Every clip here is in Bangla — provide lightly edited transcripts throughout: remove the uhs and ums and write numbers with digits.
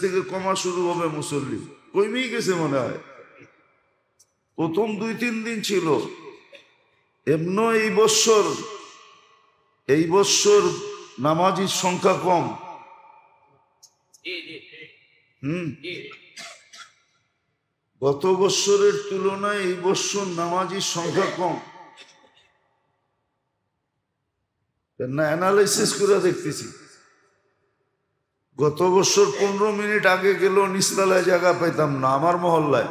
থেকে কমা শুরু হবে মুসল্লি, কমেই গেছে মনে হয়। প্রথম 2-3 দিন ছিল এমন। এই বছর নামাজির সংখ্যা কম। গত বছরের তুলনায় এই বছর নামাজির সংখ্যা কম না, অ্যানালাইসিস করে দেখতেছি। গত বছর 15 মিনিট আগে গেলেও নিচতলায় জায়গা পাইতাম না আমার মহল্লায়,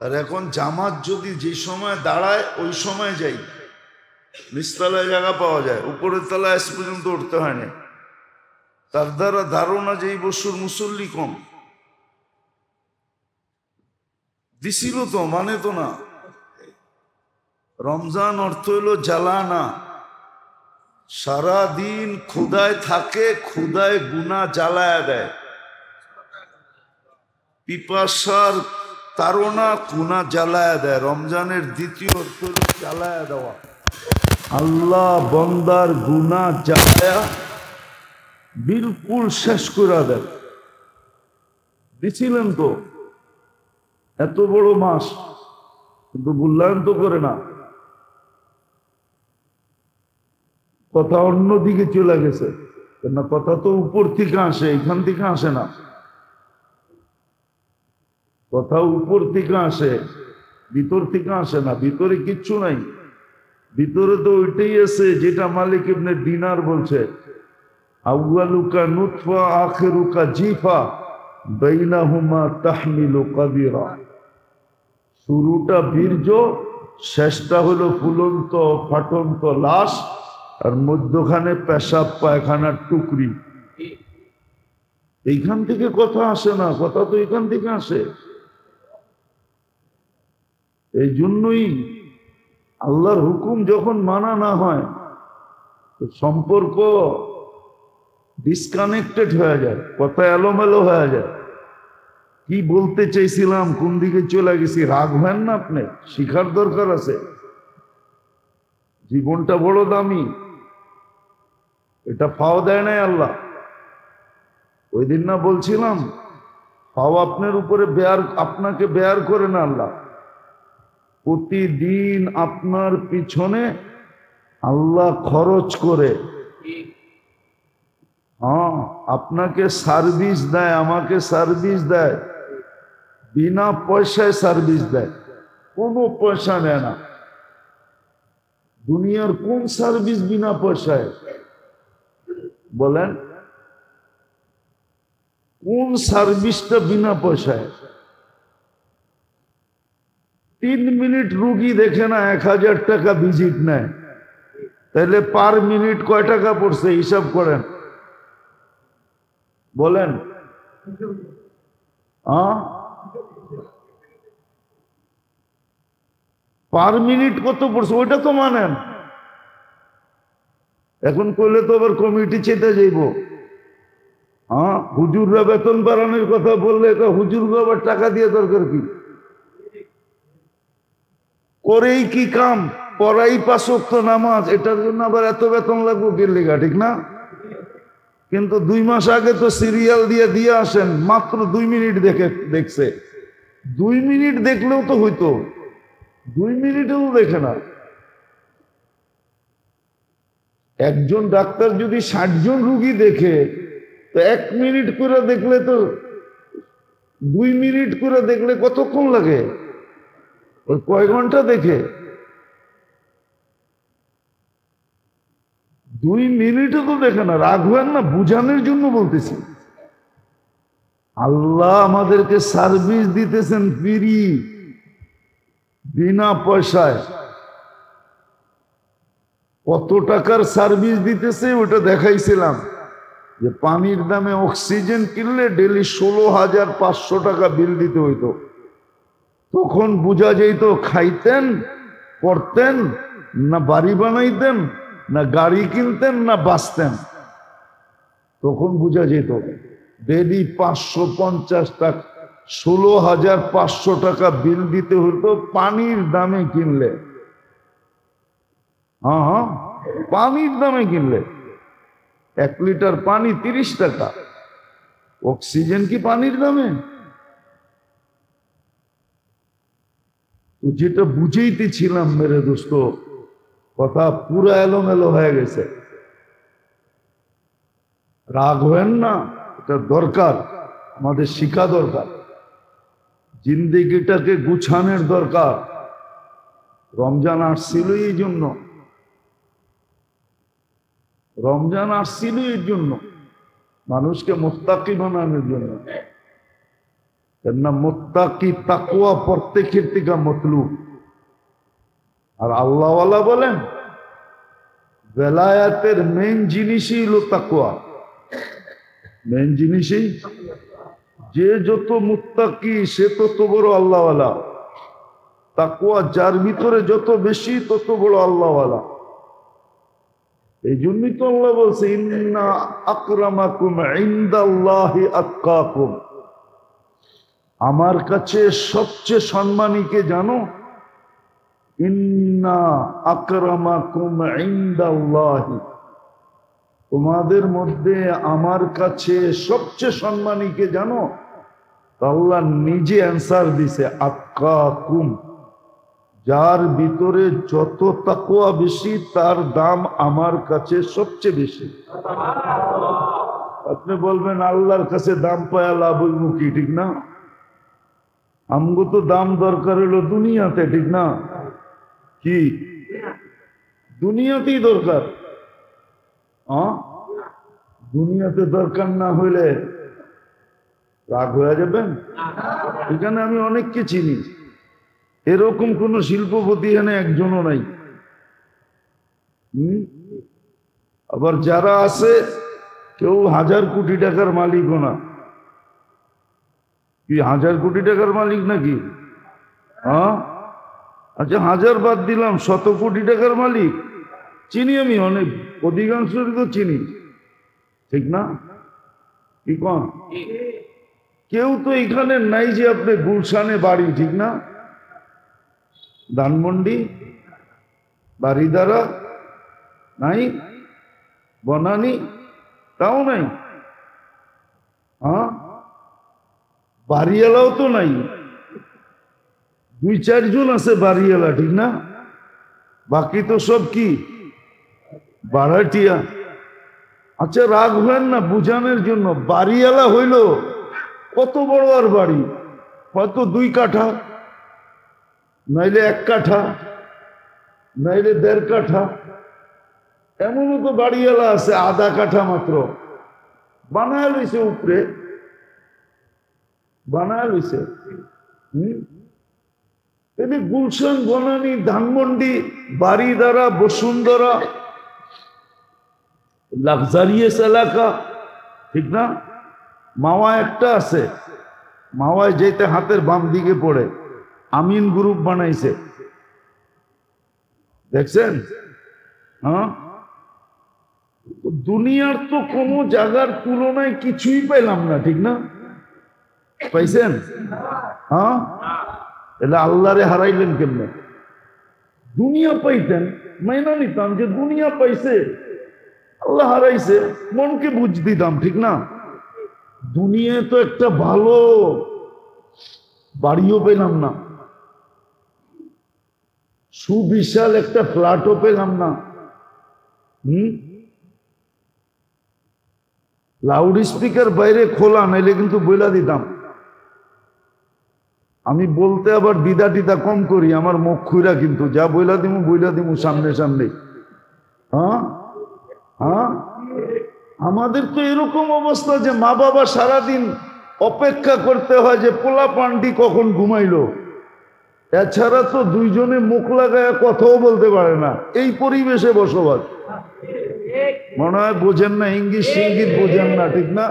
আর এখন জামাত যদি যে সময় দাঁড়ায় ওই সময় যাই, নিচতলায় জায়গা পাওয়া যায়, উপরের তলায় আজ পর্যন্ত উঠতে হয় না। তার দ্বারা ধারণা যে এই বছর মুসল্লি কম। দিছিল তো, মানে তো না। রমজান অর্থ হইল জ্বালানা। সারাদিন ক্ষুদায় থাকে, ক্ষুদায় গুনাহ জ্বালায়া দেয়। পিপাসার তাড়না গুনাহ জ্বালায়া দেয়। রমজানের দ্বিতীয় অর্থ হল জ্বালায়া দেওয়া। আল্লাহ বন্দার গুনাহ জ্বালায়া বিলকুল শেষ করে দেয়। দিছিলেন তো এত বড় মাস, কিন্তু মূল্যায়ন তো করে না। কথা অন্যদিকে চলে গেছে। না, কথা তো উপর থেকে আসে, এখান থেকে আসে না। কথা উপর থেকে আসে, ভিতর থেকে আসে না। ভিতরে কিচ্ছু নাই। ভিতরে তো ওইটাই আছে যেটা মালিক ইবনে দিনার বলছে, আউয়ালুকা নুতফা আখিরুকা জিফা বাইনাহুমা তাহমিলু কাদিরা। শুরুটা বীর্য, শেষটা হলো ফুলন্ত ফাটন্ত লাশ, আর মধ্যখানে পেশাব পায়খানার টুকরি। এইখান থেকে কথা আসে না, কথা তো এখান থেকে আসে। এই জন্যই আল্লাহর হুকুম যখন মানা না হয় তো সম্পর্ক ডিসকানেক্টেড হয়ে যায়, কথা এলোমেলো হয়ে যায়। কি বলতে চাইছিলাম, কোন দিকে চলে গেছি, রাখবেন না আপনি, শিখার দরকার আছে। জীবনটা বড় দামি, এটা ফাও দেয় নাই আল্লাহ। ওই দিন না বলছিলাম, ফাও আপনার উপরে আপনাকে বেয়ার করে না আল্লাহ। প্রতিদিন আপনার পিছনে আল্লাহ খরচ করে। হ্যাঁ, আপনাকে সার্ভিস দেয়, আমাকে সার্ভিস দেয়, বিনা পয়সায় সার্ভিস দেয়, কোনো পয়সা নেয় না। দুনিয়ার কোন সার্ভিস বিনা পয়সায় বলেন? কোন সার্ভিসটা বিনা পয়সায়? 3 মিনিট রুগী দেখে না 1000 টাকা ভিজিট নেয়, তাহলে পার মিনিট কয় টাকা পড়ছে হিসাব করেন, বলেন। পার মিনিট কত পড়ছে ওইটা তো মানেন। এখন কইলে তো আবার কমিটি চেতে যাইব। হুজুররা বেতন বাড়ানোর কথা বললে হুজুররা আবার টাকা দিয়ে দরকার কি? করেই কি কাম, পড়াই 5 ওয়াক্ত নামাজ, এটার জন্য আবার এত বেতন লাগবে কি লিগা, ঠিক না? কিন্তু 2 মাস আগে তো সিরিয়াল দিয়ে আসেন, মাত্র 2 মিনিট দেখছে। 2 মিনিট দেখলেও তো হইতো, 2 মিনিটেও দেখে না। একজন ডাক্তার যদি 60 জন রুগী দেখে, তো 1 মিনিট করে দেখলে তো 2 মিনিট করে দেখলে কতক্ষণ লাগে? ওই কয় ঘন্টা দেখে? 2 মিনিটও তো দেখে না। রাখবেন না, বুঝানোর জন্য বলতেছি। আল্লাহ আমাদেরকে সার্ভিস দিতেছেন ফ্রি, বিনা পয়সায়। কত টাকার সার্ভিস দিতেছে ওটা দেখাইছিলাম, যে পানির দামে অক্সিজেন কিনলে ডেলি 16,500 টাকা বিল দিতে হইতো। তখন বোঝা যেত খাইতেন, পড়তেন না, বাড়ি বানাইতেন না, গাড়ি কিনতেন না, বাঁচতেন। তখন বোঝা যেত ডেলি 550 টাকা, 16,500 টাকা বিল দিতে হতো পানির দামে কিনলে। হ্যাঁ, পানির দামে কিনলে 1 লিটার পানি 30 টাকা। অক্সিজেন কি পানির দামে? তো যেটা বুঝেইতেছিলাম মেরে দোস্ত, কথা পুরা এলোমেলো হয়ে গেছে। রাগ হবেন না, এটা দরকার, আমাদের শিক্ষা দরকার, জিন্দেগিটাকে গুছানোর দরকার। রমজান আসছিল এই জন্য, রমজান আসছিল এর জন্য, মানুষকে মুত্তাকি বানানোর জন্য। কেননা মুত্তাকি তাকওয়া প্রত্যেকের থেকে মতলুব। আর আল্লাহওয়ালা বলেন বেলায়াতের মেন জিনিসই হলো তাকওয়া। মেন জিনিসই, যে যত মুত্তাকি সে তত বড় আল্লাহওয়ালা। তাকওয়া যার ভিতরে যত বেশি তত বড় আল্লাহওয়ালা। এই জন্যই তো আল্লাহ বলছে ইন্না আকরামাকুম ইনদাল্লাহি আতকাকুম। আমার কাছে সবচেয়ে সম্মানীকে জানো? ইন্না আকরামাকুম ইনদাল্লাহি। তোমাদের মধ্যে আমার কাছে সবচেয়ে সম্মানীকে জানো? আল্লাহ নিজে অ্যান্সার দিছে আতকাকুম। যার ভিতরে যত তাকওয়া বেশি তার দাম আমার কাছে সবচেয়ে বেশি। আপনি বলবেন আল্লাহর কাছে দাম পায়া লাভ হইব কি? ঠিক না? আমগো তো দাম দরকার হলো দুনিয়াতে, ঠিক না? কি দুনিয়াতেই দরকার? দুনিয়াতে দরকার না হইলে রাগ হয়ে যাবেন। এখানে আমি অনেককে চিনি, এরকম কোন শিল্পপতি এখানে একজনও নাই। আবার যারা আছে কেউ 1000 কোটি টাকার মালিকও না। কি 1000 কোটি টাকার মালিক নাকি? আচ্ছা 1000 বাদ দিলাম, 100 কোটি টাকার মালিক চিনি আমি, অনেক, অধিকাংশ তো চিনি, ঠিক না? কি কন? কেউ তো এখানে নাই যে আপনি গুলশানে বাড়ি, ঠিক না? ধানমন্ডি, বাড়িদারা নাই, বনানী তাও নাই, বাড়িওয়ালাও তো নাই। 2-4 জন আছে বাড়িওয়ালা, ঠিক না? বাকি তো সব কি বাড়াটিয়া। আচ্ছা রাগ হবেন না, বুঝানোর জন্য, বাড়িওয়ালা হইল কত বড় আর বাড়ি, হয়তো 2 কাঠা, নাইলে 1 কাঠা, নাইলে 1.5 কাঠা। এমনও তো বাড়িওয়ালা আছে আধা কাঠা মাত্র, বানায় লইছে, উপরে বানায় লইছে। গুলশান, বনানী, ধানমন্ডি, বাড়িদারা, বসুন্ধরা, লাক্সারিয়াস এলাকা, ঠিক না? মাওয়া একটা আছে, মাওয়ায় যেতে হাতের বাম দিকে পড়ে, আমিন গ্রুপ বানাইছে, দেখছেন? দুনিয়ার তো কোনো জায়গার তুলনায় কিছুই পেলাম না, ঠিক না? পাইছেন? এলে আল্লাহরে হারাইলেন কেমনে? দুনিয়া পাইতেন, মাইনা নিতাম যে দুনিয়া পাইছে, আল্লাহ হারাইছে, মনকে বুঝ দিতাম, ঠিক না? দুনিয়ায় তো একটা ভালো বাড়িও পেলাম না, সুবিশাল একটা ফ্ল্যাটও পেলাম না। লাউড স্পিকার বাইরে খোলা, নাইলে কিন্তু বইলা দিতাম। আমি বলতে আবার দ্বিধা টিদা কম করি, আমার মুখ খুইরা কিন্তু যা বইলা দিমু সামনে সামনে। আমাদের তো এরকম অবস্থা যে মা বাবা সারাদিন অপেক্ষা করতে হয় যে পোলা পান্ডি কখন ঘুমাইলো, এছাড়া তো 2 জনে মুখ লাগায় কথাও বলতে পারে না। এই পরিবেশে বসবাস, মনে হয় বোঝেন না, ইঙ্গিত সিঙ্গিত বোঝেন না, ঠিক না?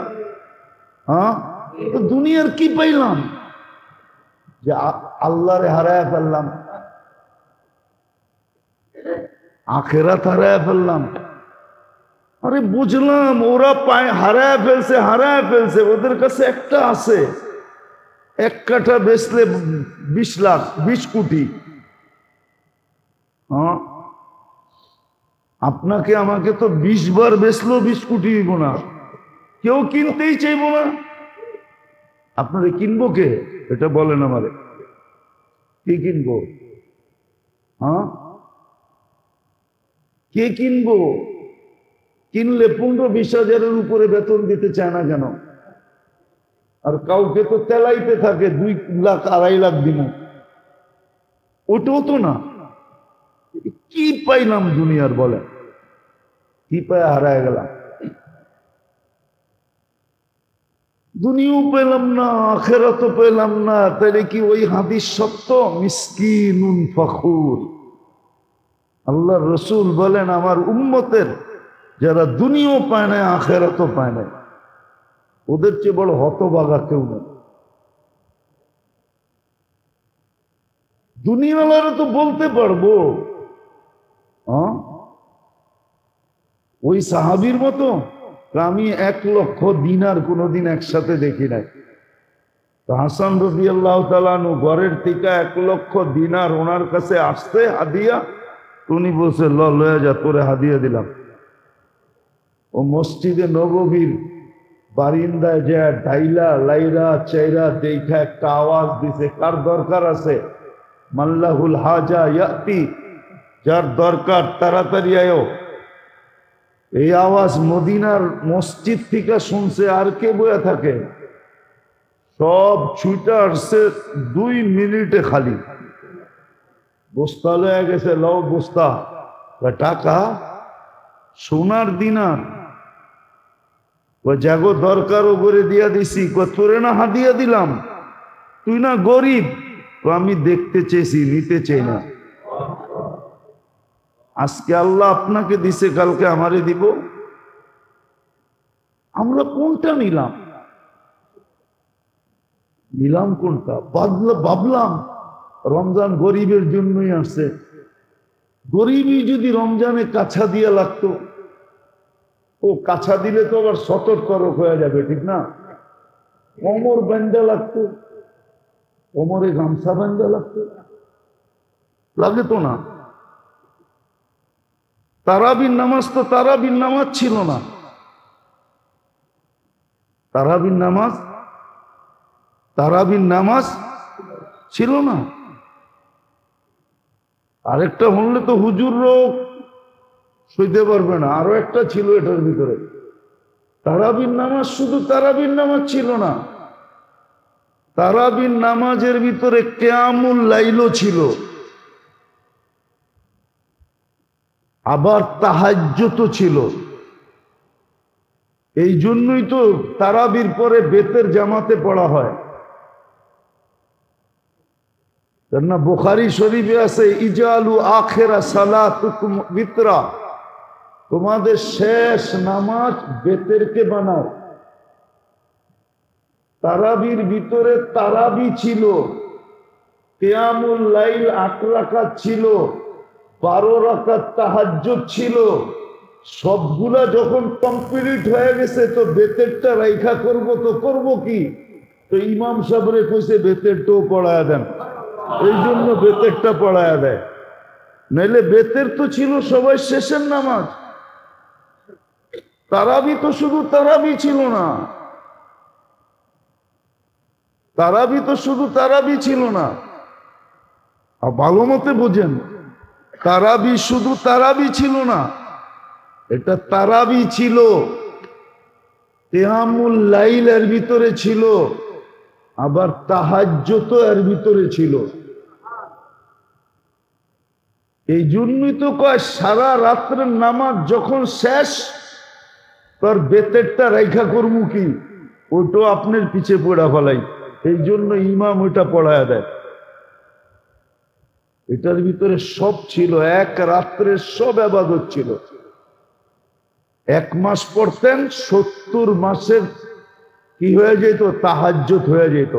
তো দুনিয়ার কি পাইলাম যে আল্লাহরে হারায় ফেললাম, আখেরাত হারায় ফেললাম। আরে বুঝলাম ওরা হারায় ফেলছে, ওদের কাছে একটা আছে, 1 কাঠা বেচলে 20 লাখ, 20 কোটি। আপনাকে আমাকে তো 20 বার বেচলেও 20 কোটি দিব না, কেউ কিনতেই চাইব না। আপনারে কিনবো কে? এটা বলেন আমারে, কে কিনবো? হ্যাঁ, কে কিনবো? কিনলে 15-20 হাজারের উপরে বেতন দিতে চায় না কেন? আর কাউকে তো তেলাইতে থাকে 2 লাখ 2.5 লাখ দিন, ওটাও তো না। কি পাইলাম দুনিয়ার? বলে কি পায় হারায় গেলাম? দুনিয়াও পেলাম না, আখেরাতও পেলাম না। তাহলে কি ওই হাদিস সত্য? মিসকিনুন ফখুর। আল্লাহর রসুল বলেন, আমার উম্মতের যারা দুনিয়াও পায় না আখেরাতও পায় না, ওদের চেয়ে বড় হতভাগা কেউ নেই। দুনিয়াওয়ালারা তো বলতে পারবো, ওই সাহাবীর মতো আমি 1 লক্ষ দিনার কোনোদিন একসাথে দেখি নাই। তো হাসান রাদিয়াল্লাহু তাআলা আনহু ঘরের থেকে 1 লক্ষ দিনার ওনার কাছে আসতে হাদিয়া, উনি বলছে লয়া যা, তোরে হাদিয়া দিলাম। ও মসজিদে নববীর বারিন্দায় যা ডাইলা লাইরা চাইরা দেখা একটা আওয়াজ দিছে, কার দরকার আছে? মাল্লাহুল হাজা ইয়াতি, যার দরকার তাড়াতাড়ি আয়ো। এই আওয়াজ মদিনার মসজিদ থেকে শুনছে, আর কে বয়া থাকে? সব ছুটে আসছে 2 মিনিটে খালি। বস্তা লয়ে গেছে, লও বস্তা, টাকা সোনার দিনার, জাগো দরকার ও করে দিয়া দিছি। তোরে না হাদিয়া দিলাম, তুই না গরিব? আমি দেখতে চেয়েছি, নিতে চাই না। আজকে আল্লাহ আপনাকে দিছে, কালকে আমারে দিব। আমরা কোনটা নিলাম? নিলাম কোনটা? ভাবলাম রমজান গরিবের জন্যই আসছে। গরিবই যদি রমজানে কাছা দিয়ে লাগতো, ও কাছা দিলে তো আবার সতর্ক হয়ে যাবে, ঠিক না? কোমর বান্ধা লাগতো, কোমরে গামছা বান্ধা লাগতো, লাগে তো না। তারাবির নামাজ তো তারাবির নামাজ ছিল না। তারাবির নামাজ ছিল না। আরেকটা হলে তো হুজুরও সইতে পারবে না, আরো একটা ছিল এটার ভিতরে। তারাবির নামাজ শুধু তারাবির নামাজ ছিল না, তারাবির নামাজের ভিতরে কিয়ামুল লাইলও ছিল, আবার তাহাজ্জুদও ছিল। এই জন্যই তো তারাবির পরে বেতের জামাতে পড়া হয়। কেননা বুখারী শরীফে আছে, ইজালু আখিরা সালাতুকুম বিতরা, তোমাদের শেষ নামাজ বেতেরকে বানাও। তারাবির ভিতরে তারাবি ছিল, কিয়ামুল লাইল 8 রাকাত ছিল, 12 রাকাত তাহাজ্জুদ ছিল। সবগুলা যখন কমপ্লিট হয়ে গেছে, তো বেতেরটা রাইখা করবো তো করবো কি? তো ইমাম সাহেবরে কইছে বেতেরটাও পড়ায়া দেন, এই জন্য বেতেরটা পড়ায়া দেয়। নাইলে বেতের তো ছিল সবাই শেষের নামাজ। তারাবি তো শুধু তারাবি ছিল না, তারাবি তো শুধু তারাবি ছিল না। আর ভালো মতে বোঝেন, তারাবি শুধু তারাবি ছিল না, এটা তারাবি ছিল, কিয়ামুল লাইল এর ভিতরে ছিল, আবার তাহাজ্জুদ এর ভিতরে ছিল। এই জন্যই তো কয় সারা রাত্রের নামাজ যখন শেষ, তোর বেতেরটা রাইখা করবো কি? ওইটা আপনার পিছে পড়া ফেলাই। এই জন্য ইমাম ওইটা পড়ায় দেয়। এটার ভিতরে সব ছিল, এক রাত্রের সব ইবাদত ছিল। 1 মাস পড়তেন, 70 মাসের কি হয়ে যেত? তাহাজ্জুদ হয়ে যেত।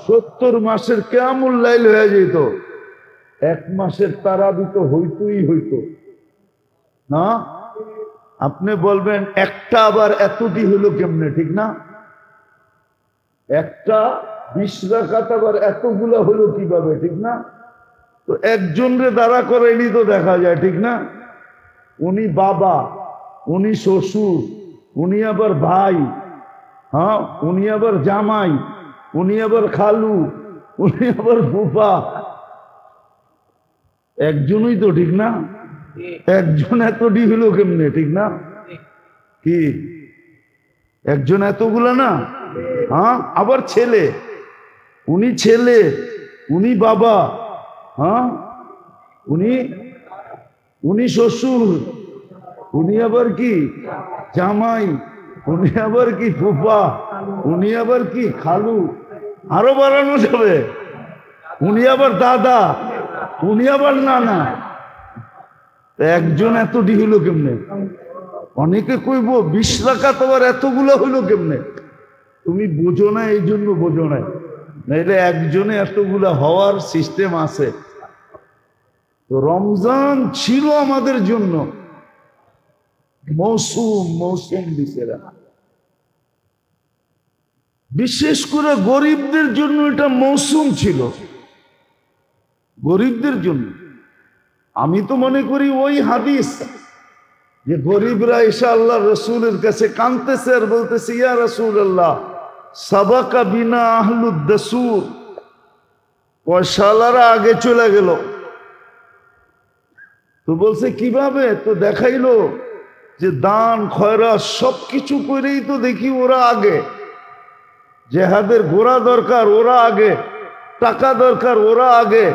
70 মাসের কিয়ামুল লাইল হয়ে যেত। 1 মাসের তারাবি তো হইতই হইতো না। আপনি বলবেন একটা আবার এতটি হলো কেমনে, ঠিক না? একটা 20 রাকাত আবার এতগুলা হলো কিভাবে, ঠিক না? তো একজনরে দাঁড়া করাইনি তো দেখা যায়, ঠিক না? উনি বাবা, উনি শ্বশুর, উনি আবার ভাই, হ্যাঁ, উনি আবার জামাই, উনি আবার খালু, উনি আবার ফুফা। একজনই তো, ঠিক না? একজন এতটি হলো কেমনে, ঠিক না? কি একজন এতগুলা না? হ্যাঁ, আবার ছেলে, উনি ছেলে, উনি বাবা, হ্যাঁ, উনি উনি শ্বশুর, উনি আবার কি জামাই, উনি আবার কি ফুফা, উনি আবার কি খালু, আরো বাড়ানো যাবে, উনি আবার দাদা, উনি আবার নানা। একজন এতটি হইল কেমনে? অনেকে কইব 20 রাকাত আবার এতগুলো হইল কেমনে? তুমি বোঝো না, এই জন্য বোঝো না, নাইলে একজনে এতগুলা হওয়ার সিস্টেম আছে। তো রমজান ছিল আমাদের জন্য মৌসুম দিছে। বিশেষ করে গরিবদের জন্য এটা মৌসুম ছিল, গরিবদের জন্য। আমি তো মনে করি ওই হাদিস যে গরিবরা এসে আল্লাহ রসুলের কাছে কাঁদতেছে আর বলতেছে, ইয়া রাসূলুল্লাহ সাবাকা বিনা আহলুদ দাসুর, পয়সাওয়ালারা আগে চলে গেল। তো বলছে কিভাবে? তো দেখাইলো যে দান খয়রাত সবকিছু করেই তো দেখি ওরা আগে, জেহাদের ঘোড়া দরকার ওরা আগে, টাকা দরকার ওরা আগে,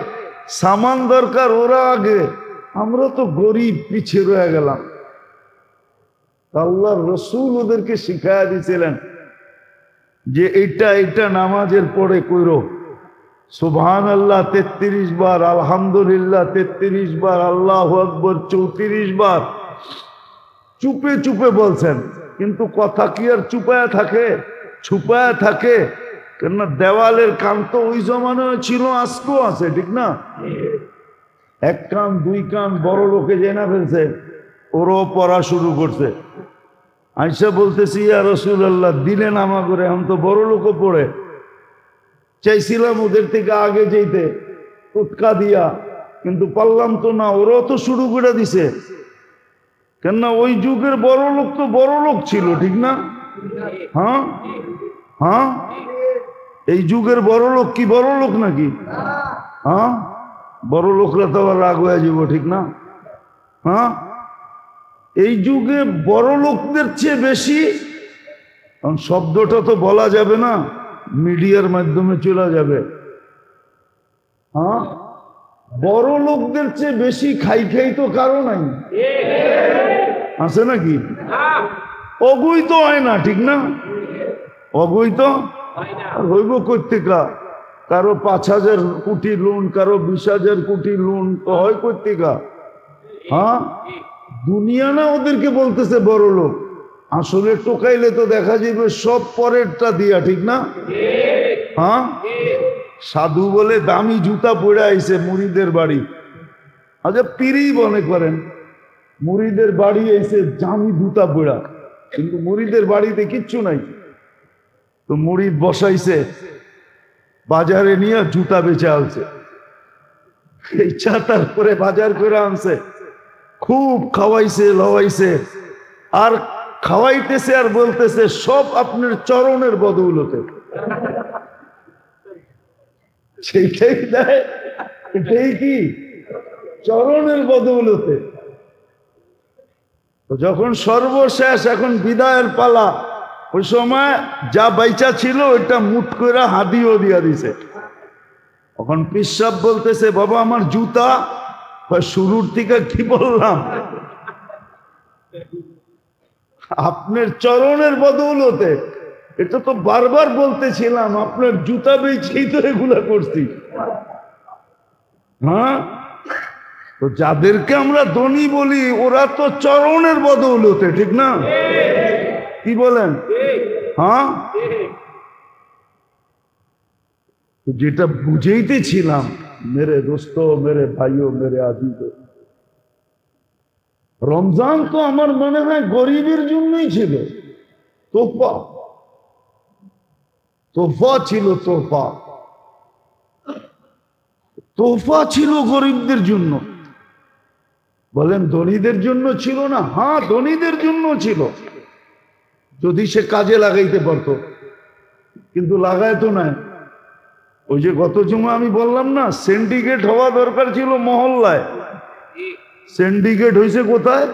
সামান দরকার ওরা আগে, আমরা তো গরিব পিছিয়ে রয়ে গেলাম। আল্লাহর রসুল ওদেরকে শিখাইয়া দিয়েছিলেন যে এটা নামাজের পরে কইরো, সুবহানাল্লাহ 33 বার, আলহামদুলিল্লাহ 33 বার, আল্লাহু আকবার 34 বার। চুপে চুপে বলছেন, কিন্তু কথা কি আর চুপায়া থাকে? ছুপায়া থাকে? কেননা দেওয়ালের কান তো ওই জমানায় ছিল, আজকেও আছে, ঠিক না? এক কান দুই কান বড় লোকে জেনা ফেলছে, ওরও পড়া শুরু করছে। আইসা বলতেছি, ইয়া রাসূলুল্লাহ দিলেন আমা করে, এখন তো বড় লোকও পড়ে, চাইছিলাম ওদের থেকে আগে যেতে টুটকা দিয়া, কিন্তু পারলাম তো না, ওরাও তো শুরু করে দিছে। কেননা ওই যুগের বড় লোক তো বড় লোক ছিল, ঠিক না? হ্যাঁ হ্যাঁ, এই যুগের বড় লোক কি বড় লোক নাকি? হ্যাঁ, বড় লোকরা তো আবার রাগ হয়ে যাব, ঠিক না? হ্যাঁ, এই যুগে বড় লোকদের চেয়ে বেশি, কারণ শব্দটা তো বলা যাবে না, মিডিয়ার মাধ্যমে চলে যাবে। হ্যাঁ, বড় লোকদের চেয়ে বেশি খাই তো কারো নাই, আছে নাকি? অবৈধ হয় না, ঠিক না? অবৈধ হইব কর্তিকা, কারো 5,000 কোটি লোন, কারো 20,000 কোটি লোন, তো হয় কর্তিকা। হ্যাঁ, দুনিয়া না ওদেরকে বলতেছে বড় লোক, আসলে টোকাইলে তো দেখা যাবে সব পরেরটা দিয়া, ঠিক না? হ্যাঁ, সাধু বলে দামি জুতা পরে আইছে মুরিদের বাড়ি, আচ্ছা পীরই মনে করেন মুরিদের বাড়ি এসে দামি জুতা পরা, কিন্তু মুরিদের বাড়িতে কিচ্ছু নাই। তো মুরিদ বসাইছে, বাজারে নিয়ে জুতা বেচে আনছে, ইচ্ছা তারপরে বাজার করে আনছে, খুব খাওয়াইছে লওয়াইছে, আর খাওয়াইতেছে আর বলতেছে সব আপনার চরণের বদৌলতে। সেইটাই দেয়, এটাই কি চরণের বদৌলতে। যখন সর্বশেষ এখন বিদায়ের পালা, ওই সময় যা বাইচা ছিল ওইটা মুঠ করে হাদিও দিয়া দিছে। এখন পিসাব বলতেছে, বাবা আমার জুতা। শুরুর থেকে কি বললাম? আপনার চরণের বদৌলতে। এটা তো বারবার বলতেছিলাম, আপনার জুতা বেচেই তো এগুলা করছি। হ্যাঁ, তো যাদেরকে আমরা ধনী বলি ওরা তো চরণের বদৌলতে, ঠিক না? কি বলেন? হ্যাঁ, যেটা বুঝাইতেছিলাম মেরে দোস্ত, মেরে ভাইও, মেরে আজিজ, রমজান তো আমার মনে হয় গরিবের জন্যই ছিল। তোফা, তোফা ছিল, তোফা, তোফা ছিল গরিবদের জন্য। বলেন ধনীদের জন্য ছিল না? হ্যাঁ, ধনীদের জন্য ছিল। যদি সে কাজে লাগাইতে পারত, কিন্তু লাগায় তো না। ওই যে গত জুমা আমি বললাম না, সিন্ডিকেট হওয়া দরকার ছিল মহল্লায়, সিন্ডিকেট হয়েছে কোথায়?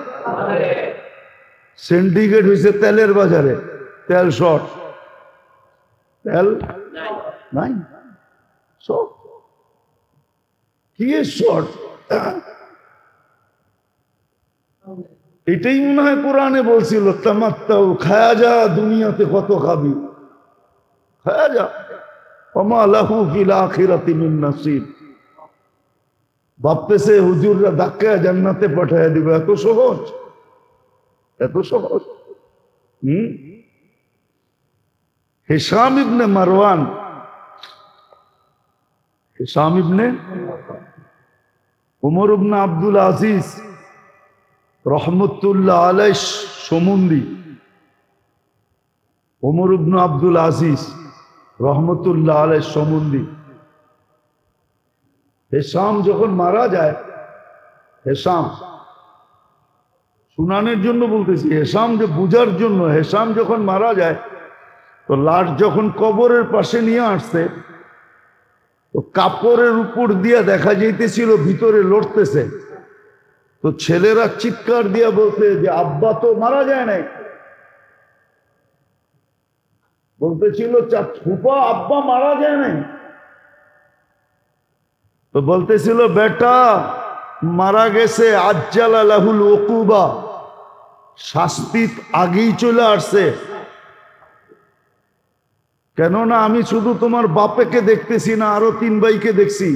সিন্ডিকেট হয়েছে তেলের বাজারে। তেল শর্ট, তেল নাই, শর্ট। কি শর্ট? এটাই মনে হয় কোরআনে বলছিল, তামাত্তাউ, খায়া যা, দুনিয়াতে কত খাবি, খায়া যা, ওমা লাহু ফিল আখিরাতি মিন নাসিব। ভাবতেছে হুজুররা ধাক্কায় জান্নাতে পাঠায় দিবে, এত সহজ, এত সহজ। Hisham ibn Marwan, Hisham ibn Umar ibn Abdul Aziz রহমতুল্লাহ আলাইহ সম্বন্ধী, উমর ইবনে আব্দুল আজিজ রহমতুল্লাহ আলাইহ সম্বন্ধী। হিশাম যখন মারা যায়, হিশাম শুনানের জন্য বলতেছি, হিশাম যে বুঝার জন্য, হিশাম যখন মারা যায় তো লাশ যখন কবরের পাশে নিয়ে আসছে তো কাপড়ের উপর দিয়ে দেখা যাইতেছিল ভিতরে লড়তেছে। তো ছেলেরা চিৎকার দিয়া বলতে যে আব্বা তো মারা যায় নাই, বলতেছিল ফুপা আব্বা মারা যায় নাই। তো বলতেছিল বেটা মারা গেছে, আজ্জালা লাহুল উকুবা, শাস্তি আগেই চলে আসছে। কেননা আমি শুধু তোমার বাপেকে দেখতেছি না, আরো 3 ভাইকে দেখছি।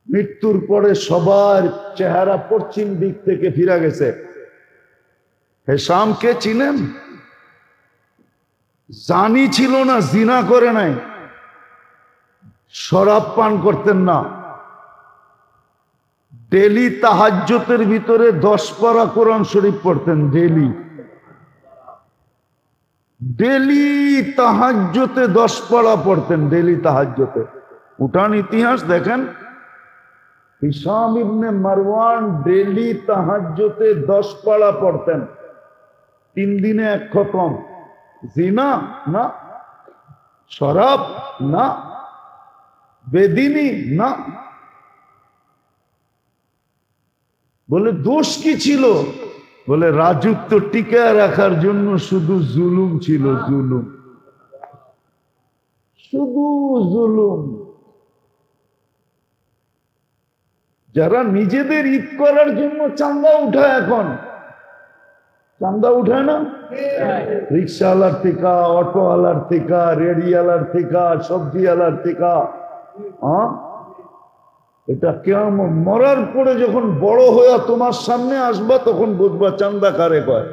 মৃত্যুর পরে সবার চেহারা পশ্চিম দিক থেকে ফিরে গেছে। হিশামকে চিনেন? জানি ছিল না, জিনা করে নাই, শরাব পান করতেন না, ডেলি তাহাজ্জুদের ভিতরে 10 পারা কোরআন শরীফ পড়তেন, ডেলি ডেলি তাহাজ্জুদে 10 পারা পড়তেন, ডেলি তাহাজ্জুদে। উঠান ইতিহাস দেখেন, হিশাম ইবনে মারওয়ান ডেলি তাহাজ্জুদে 10 পারা পড়তেন, 3 দিনে 1 খতম। জিনা না, শরাব না, বেদিনী না। বলে দোষ কি ছিল? বলে রাজত্ব টিকায় রাখার জন্য শুধু জুলুম ছিল, জুলুম, শুধু জুলুম। যারা নিজেদের ঈদ করার জন্য চান্দা উঠায়, এখন চান্দা উঠায় না, রিক্সাওয়ালার থেকে, অটোওয়ালার থেকে, রেডিওয়ালার থেকে, সবজিওয়ালার থেকে। এটা কিয়ামত, মরার পরে যখন বড় হয়ে তোমার সামনে আসবা তখন বুঝবা চান্দা কারে কয়।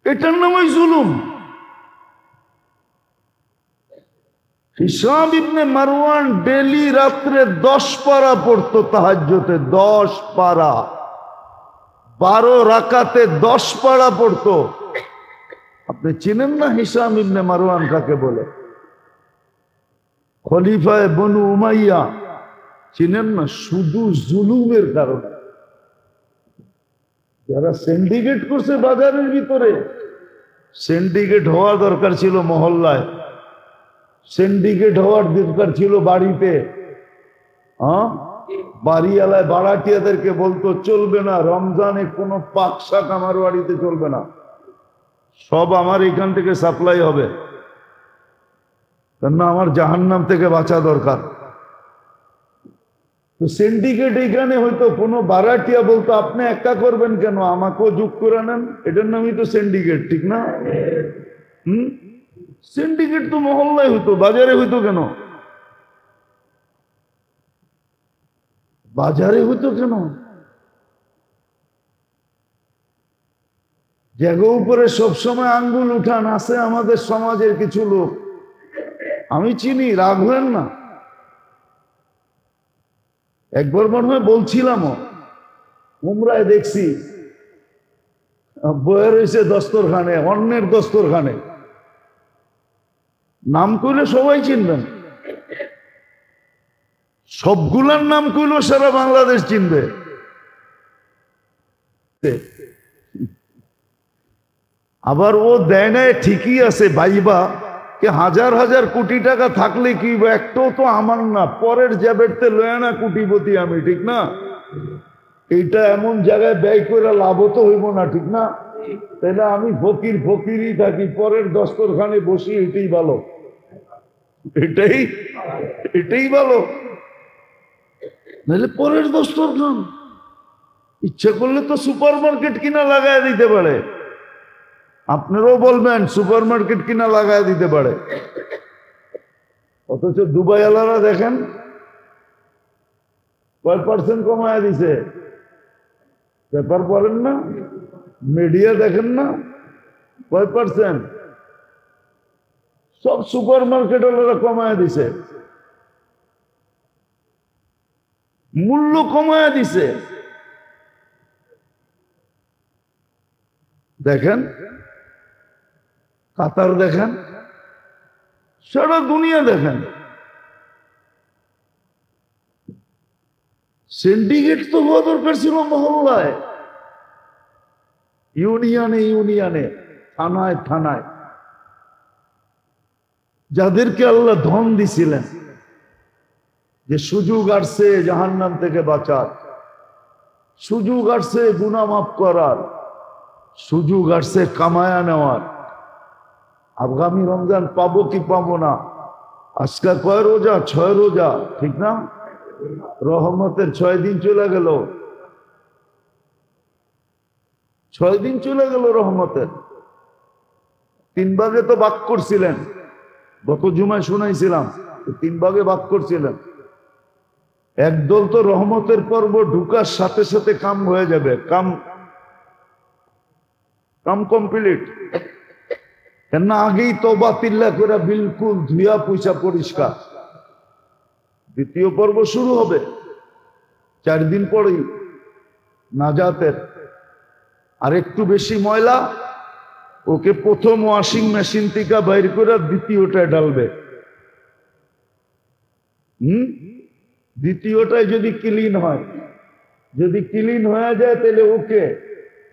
এটার নামই জুলুম। হিশাম ইবনে মারওয়ান ডেলি রাত্রে 10 পারা পড়তো তাহাজ্জুদে, 10 পারা, 12 রাকাতে 10 পারা পড়তো। আপনি চিনেন না হিশাম ইবনে মারওয়ান কাকে বলে? খলিফায়ে বনু উমাইয়া, চিনেন না? শুধু জুলুমের কারণে যারা সিন্ডিকেট করছে বাজারের ভিতরে, সিন্ডিকেট হওয়ার দরকার ছিল মহল্লায়, সিন্ডিকেট হওয়ার দরকার ছিল বাড়িতে। বাড়িওয়ালায় বাড়াটিয়াদেরকে বলতো চলবে না, রমজানে কোনো পাক শাক আমার বাড়িতে চলবে না, সব আমার এখান থেকে সাপ্লাই হবে, কেন আমার জাহান্নাম থেকে বাঁচা দরকার। তো সিন্ডিকেট এইখানে হয়তো কোনো বারাটিয়া বলতো আপনি একা করবেন কেন, আমাকেও যোগ করে নেন, এটার নামই তো সিন্ডিকেট, ঠিক না? সিন্ডিকেট তো মহল্লায় হইতো, বাজারে হইতো কেন? বাজারে হইতো কেন? জায়গা উপরে সবসময় আঙ্গুল উঠান আছে আমাদের সমাজের কিছু লোক, আমি চিনি, রাখবেন না। একবার মনে হয় বলছিলামও, উমরায় দেখছি বয়ে রয়েছে দস্তরখানে, অন্যের দস্তরখানে, নাম কইলে সবাই চিনবেন, সবগুলার নাম কইলেও সারা বাংলাদেশ চিনবে। আবার ও দেয় না ঠিকই আছে ভাইবা যে হাজার হাজার কোটি টাকা থাকলে কি একটাও তো আমার না, পরের জ্যাবেরতে লয় না কোটিপতি আমি, ঠিক না? এইটা এমন জায়গায় ব্যয় করে লাভ তো হইব না, ঠিক না? তাহলে আমি ফকির ফকিরই থাকি, পরের দস্তরখানে বসি, এটাই ভালো, এটাই ভালো। নাহলে পরের দস্তরখান ইচ্ছা করলে তো সুপার মার্কেট কিনা লাগায় দিতে পারে। আপনারাও বলবেন সুপার মার্কেট কিনা লাগায় দিতে পারে, অথচ দুবাই আলারা দেখেন কয় % কমায় দিছে। পেপার পড়েন না, মিডিয়া দেখেন না, কয় %? সব সুপার মার্কেট ওরা কমায় দিছে, মূল্য কমায় দিছে। দেখেন কাতার, দেখেন সারা দুনিয়া, দেখেন সিন্ডিকেট তো হওয়া দরকার ছিল মহল্লায়, ইউনিয়নে ইউনিয়নে, থানায় থানায়। যাদেরকে আল্লাহ ধন দিছিলেন যে সুযোগ আসছে জাহান্নাম থেকে বাঁচার, সুযোগ আসছে গুনাহ মাফ করার, সুযোগ আসছে কামায়া নেওয়ার, আগামী রমজান পাবো কি পাবো না, আজকে কয় রোজা? 6 রোজা, ঠিক না? রহমতের 6 দিন চলে গেল, 6 দিন চলে গেল রহমতের। 3 ভাগে তো ভাগ করছিলেন, গত জুমায় শুনাইছিলাম, 3 ভাগে ভাগ করছিলেন। একদল তো রহমতের পর্ব ঢুকার সাথে সাথে কাম হয়ে যাবে, কাম কমপ্লিট, কেন আগেই তওবা তিল্লা করে বিলকুল ধুইয়া পয়সা পরিষ্কার। দ্বিতীয় পর্ব শুরু হবে 4 দিন পরেই নাজাতের। আর একটু বেশি ময়লা ওকে প্রথম ওয়াশিং মেশিন থেকে বাইর করে দ্বিতীয়টায় ডালবে। দ্বিতীয়টায় যদি ক্লিন হয়, যদি ক্লিন হয়ে যায় তাহলে ওকে,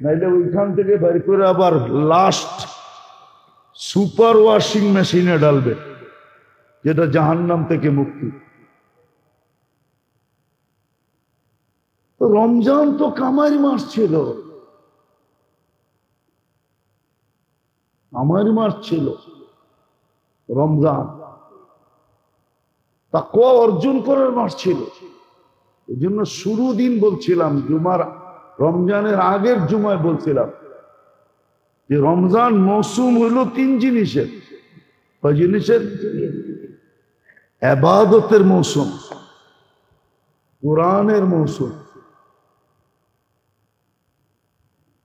নাইলে ওইখান থেকে বাইর করে আবার লাস্ট সুপার ওয়াশিং মেশিনে ডালবে, যেটা জাহান্নাম থেকে মুক্তি। তো রমজান তো কামারি মাস ছিল, কামারি মাস ছিল রমজান, তাকওয়া অর্জন করার মাস ছিল। এই জন্য শুরু দিন বলছিলাম, জুমার রমজানের আগের জুমায় বলছিলাম যে রমজান মৌসুম হইল 3 জিনিসের। কয় জিনিসের? ইবাদতের মৌসুম, কোরআনের মৌসুম,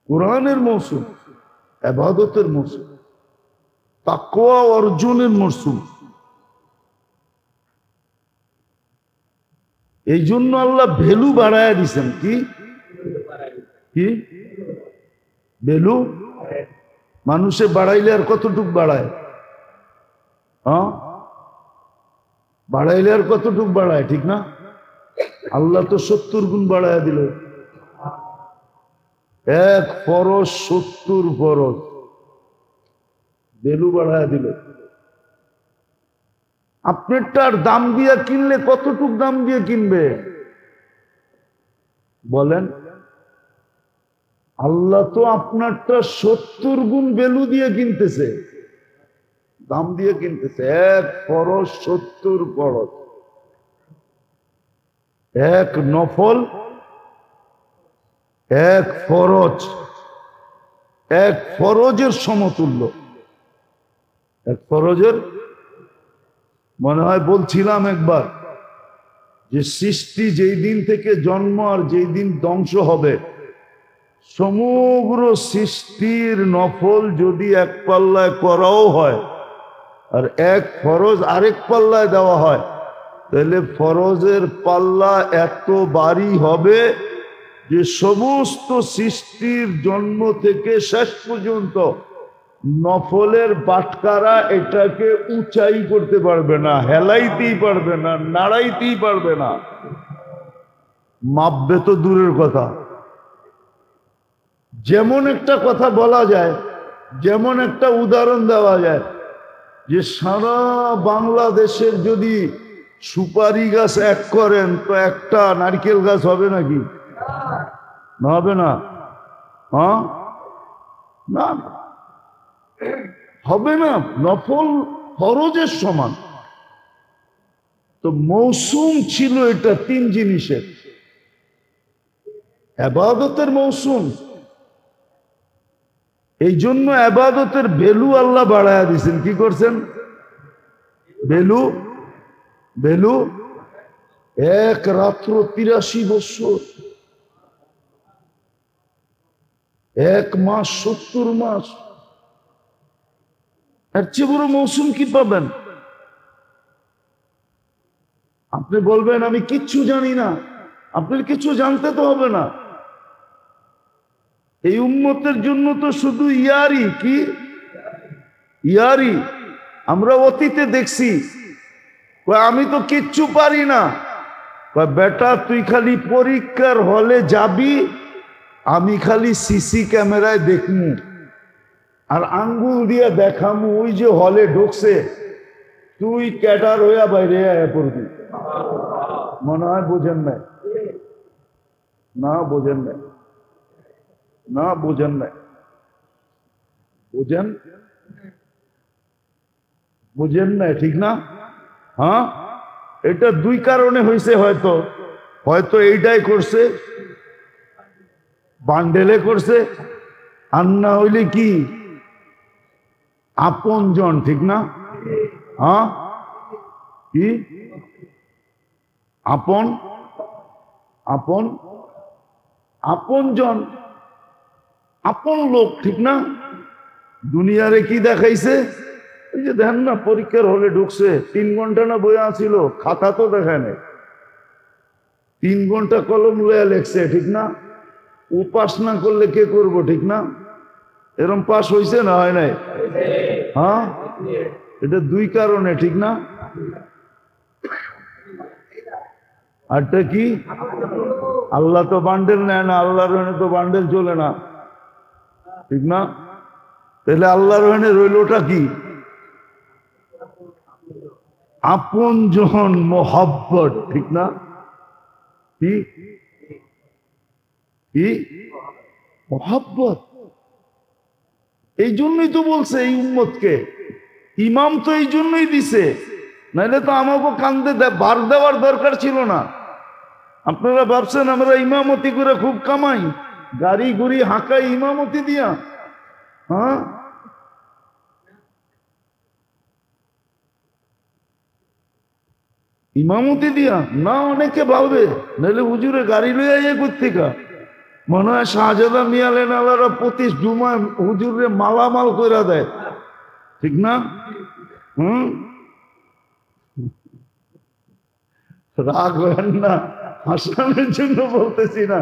কোরআনের মৌসুম, ইবাদতের মৌসুম, তাকওয়া অর্জনের মৌসুম। এই জন্য আল্লাহ ভ্যালু বাড়ায় দিচ্ছেন। কি কি ভ্যালু? মানুষে বাড়াইলে আর কতটুক বাড়ায়? হ্যাঁ, বাড়াইলে আর কতটুক বাড়ায়, ঠিক না? আল্লাহ তো 70 গুণ বাড়ায় দিল। 1 ফরজ 70 ফরজ ভ্যালু বাড়ায় দিল। আপনারটার দাম দিয়ে কিনলে কতটুক দাম দিয়ে কিনবে বলেন? আল্লাহ তো আপনারটা 70 গুণ ভ্যালু দিয়ে কিনতেছে, দাম দিয়ে কিনতেছে। 1 ফরজ 70 ফরজ, 1 নফল 1 ফরজ, 1 ফরজের সমতুল্য। 1 ফরজের, মনে হয় বলছিলাম একবার যে সৃষ্টি যেই দিন থেকে জন্ম আর যেই দিন ধ্বংস হবে, সমগ্র সৃষ্টির নফল যদি 1 পাল্লায় করাও হয় আর 1 ফরজ আরেক পাল্লায় দেওয়া হয়, তাহলে ফরজের পাল্লা এত ভারী হবে যে সমস্ত সৃষ্টির জন্ম থেকে শেষ পর্যন্ত নফলের বাটকারা এটাকে উঁচাই করতে পারবে না, হেলাইতেই পারবে না, নাড়াইতেই পারবে না। মাপবে তো দূরের কথা। যেমন একটা কথা বলা যায়, যেমন একটা উদাহরণ দেওয়া যায় যে সারা বাংলাদেশের যদি সুপারি গাছ এক করেন তো একটা নারকেল গাছ হবে নাকি? না, হবে না। হ্যাঁ, না, হবে না। নফল ফরজের সমান। তো মৌসুম ছিল এটা তিন জিনিসের। ইবাদতের মৌসুম, এই জন্য ইবাদতের ভ্যালু আল্লাহ বাড়ায়া দিয়েছেন। কি করছেন? Value, value. এক রাত্র 83 বছর, এক মাস 70 মাস, এর চেয়ে বড় মৌসুম কি পাবেন? আপনি বলবেন আমি কিচ্ছু জানি না। আপনার কিছু জানতে তো হবে না। এই উম্মতের জন্য তো শুধু ইয়ারি। কি ইয়ারি? আমরা অতীতে দেখছি, আমি তো কিচ্ছু পারি না। বেটা তুই খালি পরীক্ষার হলে যাবি, আমি খালি সিসি ক্যামেরায় দেখমু আর আঙ্গুল দিয়ে দেখামু ওই যে হলে ঢুকছে, তুই ক্যাডার হইয়া বাইরে আয়া পড়বি। মনে হয় বোঝেন নাই? না বোঝেন নাই, না বোঝেন নাই। বোঝেন, বোঝেন নাই, ঠিক না? হ্যাঁ, এটা দুই কারণে হয়েছে। হয়তো হয়তো এইটাই করছে, বান্ডেলে করছে, আর না হইলে কি আপন জন, ঠিক না? হ্যাঁ, কি আপন, আপন, আপন জন, আপন লোক, ঠিক না? দুনিয়ারে কি দেখাইছে? এই যে দেখেন না, পরীক্ষার হলে ঢুকছে, 3 ঘন্টা না বইয়া ছিল, খাতা তো দেখায় নাই, 3 ঘন্টা কলম লইয়া লেখছে, ঠিক না? ও পাস না করলে কে করব, ঠিক না? এরকম পাস হয়েছে না হয় নাই? হ্যাঁ, এটা দুই কারণে, ঠিক না? আরটা কি? আল্লাহ তো বান্ডেল নেয় না, আল্লাহর রহনে তো বান্ডেল চলে না, ঠিক না? তাহলে আল্লাহর রহনে রইলটা কি? আপন জন, মোহাব্বত, ঠিক না? কি কি মোহাব্বত। এই জন্যই তো বলছে এই উম্মতকে ইমাম তো এই জন্যই দিছে, নাইলে তো আমাকে কান্দে বার দেওয়ার দরকার ছিল না। আপনারা ভাবছেন আমরা ইমামতি করে খুব কামাই, গাড়ি গুড়ি হাঁকাই ইমামতি দিয়া? হ্যাঁ, ইমামতি দিয়া না। অনেকে ভাববে নাহলে হুজুরে গাড়ি লইয়া ইয়ে কোথেকা, মনে হয় শাহজাদা মিয়ালেন আলারা প্রতি জুমায় হুজুরে মালামাল কইরা দেয়, ঠিক না? রাগ হয় না, হাসানের জন্য বলতেছি না,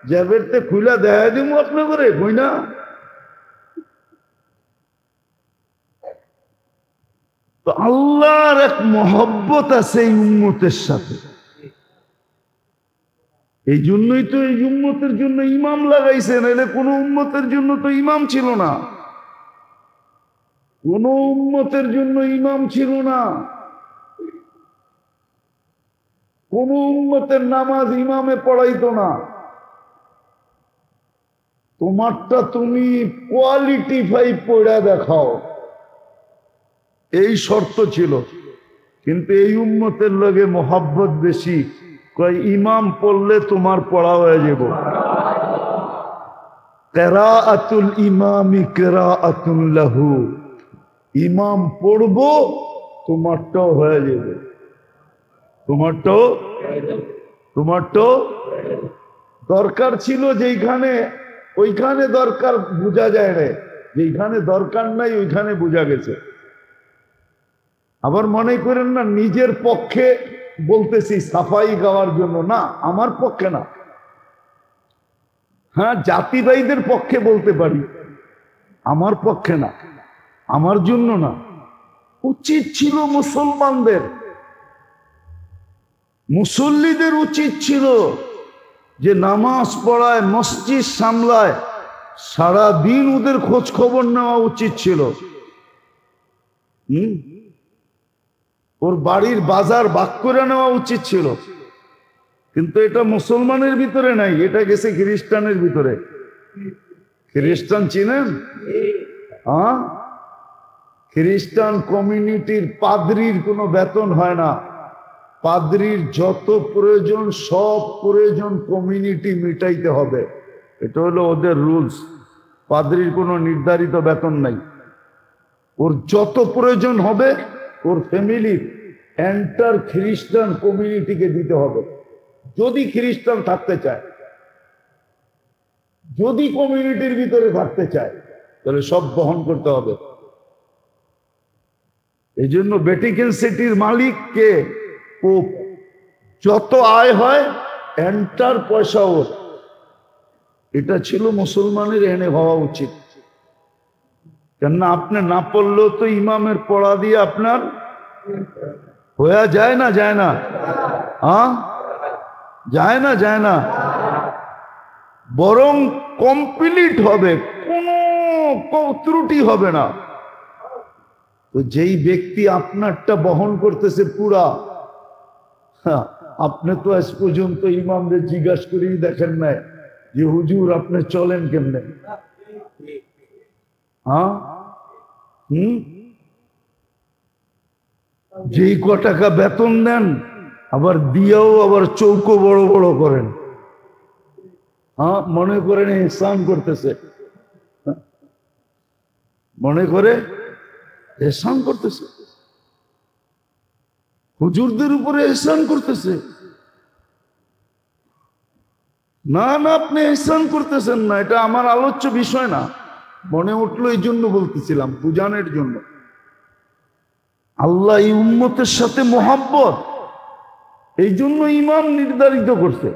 জ্যাবেরতে খুলা দেখা দিব আপনি করে কই না। তো আল্লাহর এক মহব্বত আছে এই উম্মতের সাথে। এই জন্যই তো এই উম্মতের জন্য ইমাম লাগাইছে, নাহলে কোন উম্মতের জন্য তো ইমাম ছিল না, কোন উম্মতের জন্য ইমাম ছিল না। কোন উম্মতের নামাজ ইমামে পড়াইতো না। তোমারটা তুমি কোয়ালিটি 5 পড়া দেখাও, এই শর্ত ছিল। কিন্তু এই উম্মতের লগে মোহাব্বত বেশি, কয় ইমাম পড়লে তোমার পড়া হয়ে যাব। কিরাআতুল ইমামি কিরাআতুন লাহু, ইমাম পড়বো তোমারটাও হয়ে যাবে, তোমারটাও। দরকার ছিল যেইখানে, ওইখানে দরকার বোঝা যায় না, যেইখানে দরকার নাই ওইখানে বোঝা গেছে। আবার মনে করেন না নিজের পক্ষে বলতেছি সাফাই গাওয়ার জন্য, না, আমার পক্ষে না। হ্যাঁ, জাতি ভাইদের পক্ষে বলতে পারি, আমার পক্ষে না, আমার জন্য না। উচিত ছিল মুসলমানদের, মুসল্লিদের উচিত ছিল যে নামাজ পড়ায়, মসজিদ সামলায়, সারাদিন ওদের খোঁজ খবর নেওয়া উচিত ছিল। ওর বাড়ির বাজার ভাগ করে নেওয়া উচিত ছিল, কিন্তু এটা মুসলমানের ভিতরে নাই, এটা গেছে খ্রিস্টানের ভিতরে। খ্রিস্টান চিনেন? হ্যাঁ, খ্রিস্টান কমিউনিটির পাদ্রির কোনো বেতন হয় না। পাদ্রির যত প্রয়োজন সব প্রয়োজন কমিউনিটি মিটাইতে হবে, এটা হলো ওদের রুলস। পাদ্রির কোনো নির্ধারিত বেতন নাই। ওর যত প্রয়োজন হবে ওর ফ্যামিলির এন্টার খ্রিস্টান কমিউনিটিকে দিতে হবে। যদি খ্রিস্টান থাকতে চায়, যদি কমিউনিটির ভিতরে থাকতে চায়, তাহলে সব বহন করতে হবে। এই জন্য ভ্যাটিকান সিটির মালিক কে? পোপ। যত আয় হয় এন্টার পয়সা ওর। এটা ছিল মুসলমানের এনে হওয়া উচিত। কেননা আপনি না পড়লেও তো ইমামের পড়া দিয়ে আপনার হয়ে যায় না? যায় না? হ্যাঁ, যায় না? যায় না? বরং কমপ্লিট হবে, কোনো ত্রুটি হবে না। তো যেই ব্যক্তি আপনারটা বহন করতেছে পুরা, আপনি তো আজ পর্যন্ত ইমামদের জিজ্ঞাসা করেই দেখেন নাই যে হুজুর আপনি চলেন কেমনে? হ্যাঁ, যেই ক টাকা বেতন দেন আবার দিয়েও আবার চৌকো বড় বড় করেন। হ্যাঁ, মনে করেন এহসান করতেছে, মনে করে এহসান করতেছে, হুজুরদের উপরে এহসান করতেছে। না না, আপনি এহসান করতেছেন না, এটা আমার আলোচ্য বিষয় না। মনে উঠলো এই জন্য বলতেছিলাম, বুঝানোর জন্য। আল্লাহ এই উম্মতের সাথে মোহাব্বত, এই জন্য ইমাম নির্ধারিত করছে।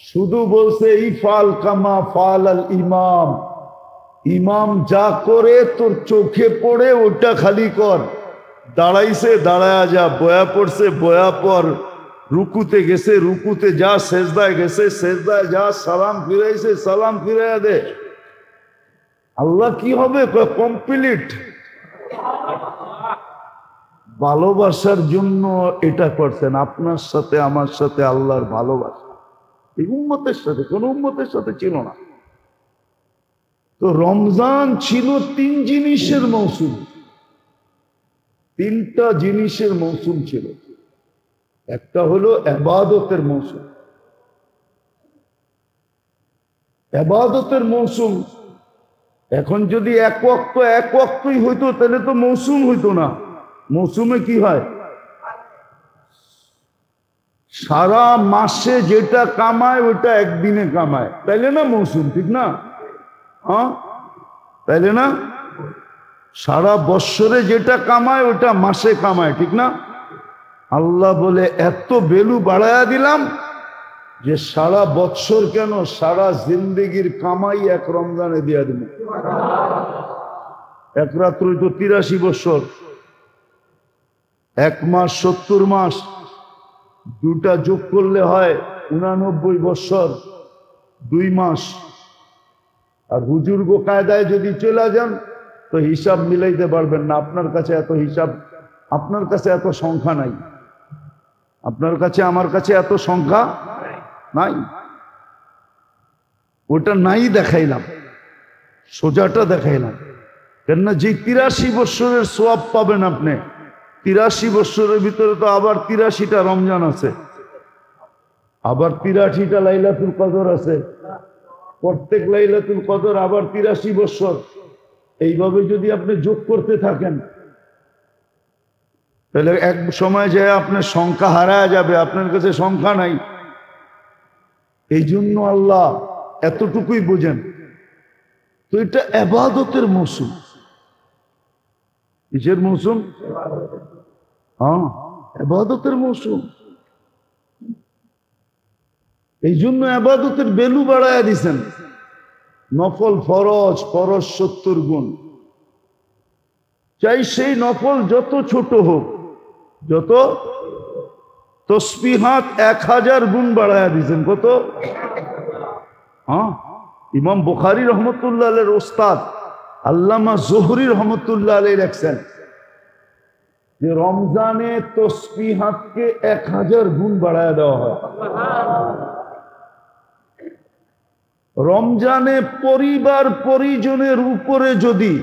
শুধু বলছে ইফাল কামা ফাল আল ইমাম, ইমাম যা করে তোর চোখে পড়ে ওটা খালি কর। দাঁড়াইছে দাঁড়ায়া যা, বয়া পড়ছে বয়া পর, রুকুতে গেছে রুকুতে যা, সেজদায় গেছে সেজদায় যা, সালাম ফিরাইছে সালাম ফিরাইয়া দে। আল্লাহ কি হবে? কমপ্লিট। ভালোবাসার জন্য এটা করছেন, আপনার সাথে আমার সাথে আল্লাহর ভালোবাসা। এই উম্মতের সাথে, কোন উম্মতের সাথে ছিল না। তো রমজান ছিল তিন জিনিসের মৌসুম, তিনটা জিনিসের মৌসুম ছিল। একটা হলো ইবাদতের মৌসুম। ইবাদতের মৌসুম এখন যদি এক ওয়াক্তই হইতো তাহলে তো মৌসুম হইতো না। মৌসুমে কি হয়? সারা মাসে যেটা কামায় ওটা একদিনে কামায়, তাইলে না মৌসুম? ঠিক না? হ্যাঁ, তাইলে না? সারা বৎসরে যেটা কামায় ওটা মাসে কামায়, ঠিক না? আল্লাহ বলে এত ভ্যালু বাড়ায়া দিলাম যে সারা বৎসর কেন, সারা জিন্দেগির কামাই এক রমজানে দিয়া দিল। এক রাত্রই তো 83 বৎসর, এক মাস 70 মাস, দুটা যোগ করলে হয় 89 বৎসর 2 মাস। আর হুজুর গো কায়দায় যদি চলে যান তো হিসাব মিলাইতে পারবেন না। আপনার কাছে এত হিসাব, আপনার কাছে এত সংখ্যা নাই, আপনার কাছে আমার কাছে এত সংখ্যা নাই। ওটা নাই দেখাইলাম, সোজাটা দেখাইলাম। কেননা যে 83 বৎসরের সোয়াব পাবেন আপনি, 83 বৎসরের ভিতরে তো আবার 83টা রমজান আছে, আবার 83টা লাইলাতুল কদর আছে, প্রত্যেক লাইলাতুল কদর আবার 83 বৎসর। এইভাবে যদি আপনি যোগ করতে থাকেন তাহলে এক সময় যায় আপনার সংখ্যা হারায় যাবে, আপনার কাছে সংখ্যা নাই। এই জন্য আল্লাহ এতটুকুই বোঝেন। তো এটা ইবাদতের মৌসুম। কিসের মৌসুম? হ্যাঁ, ইবাদতের মৌসুম। এই জন্য ইবাদতের ভ্যালু বাড়ায়া দিছেন। নফল ফরজ, ফরজ 70 গুণ, চাই সেই নফল যত ছোট হোক, যত তসবিহাত 1000 গুণ বাড়ায়া দিছেন। কত? হ্যাঁ, ইমাম বুখারী রহমতুল্লাহ আলাইহির ওস্তাদ আল্লামা জোহরি রহমতুল্লাহ আলাইহি লেখছেন যে রমজানে তসবিহাতকে 1000 গুণ বাড়ায় দেওয়া হয়। রমজানে পরিবার পরিজনের উপরে যদি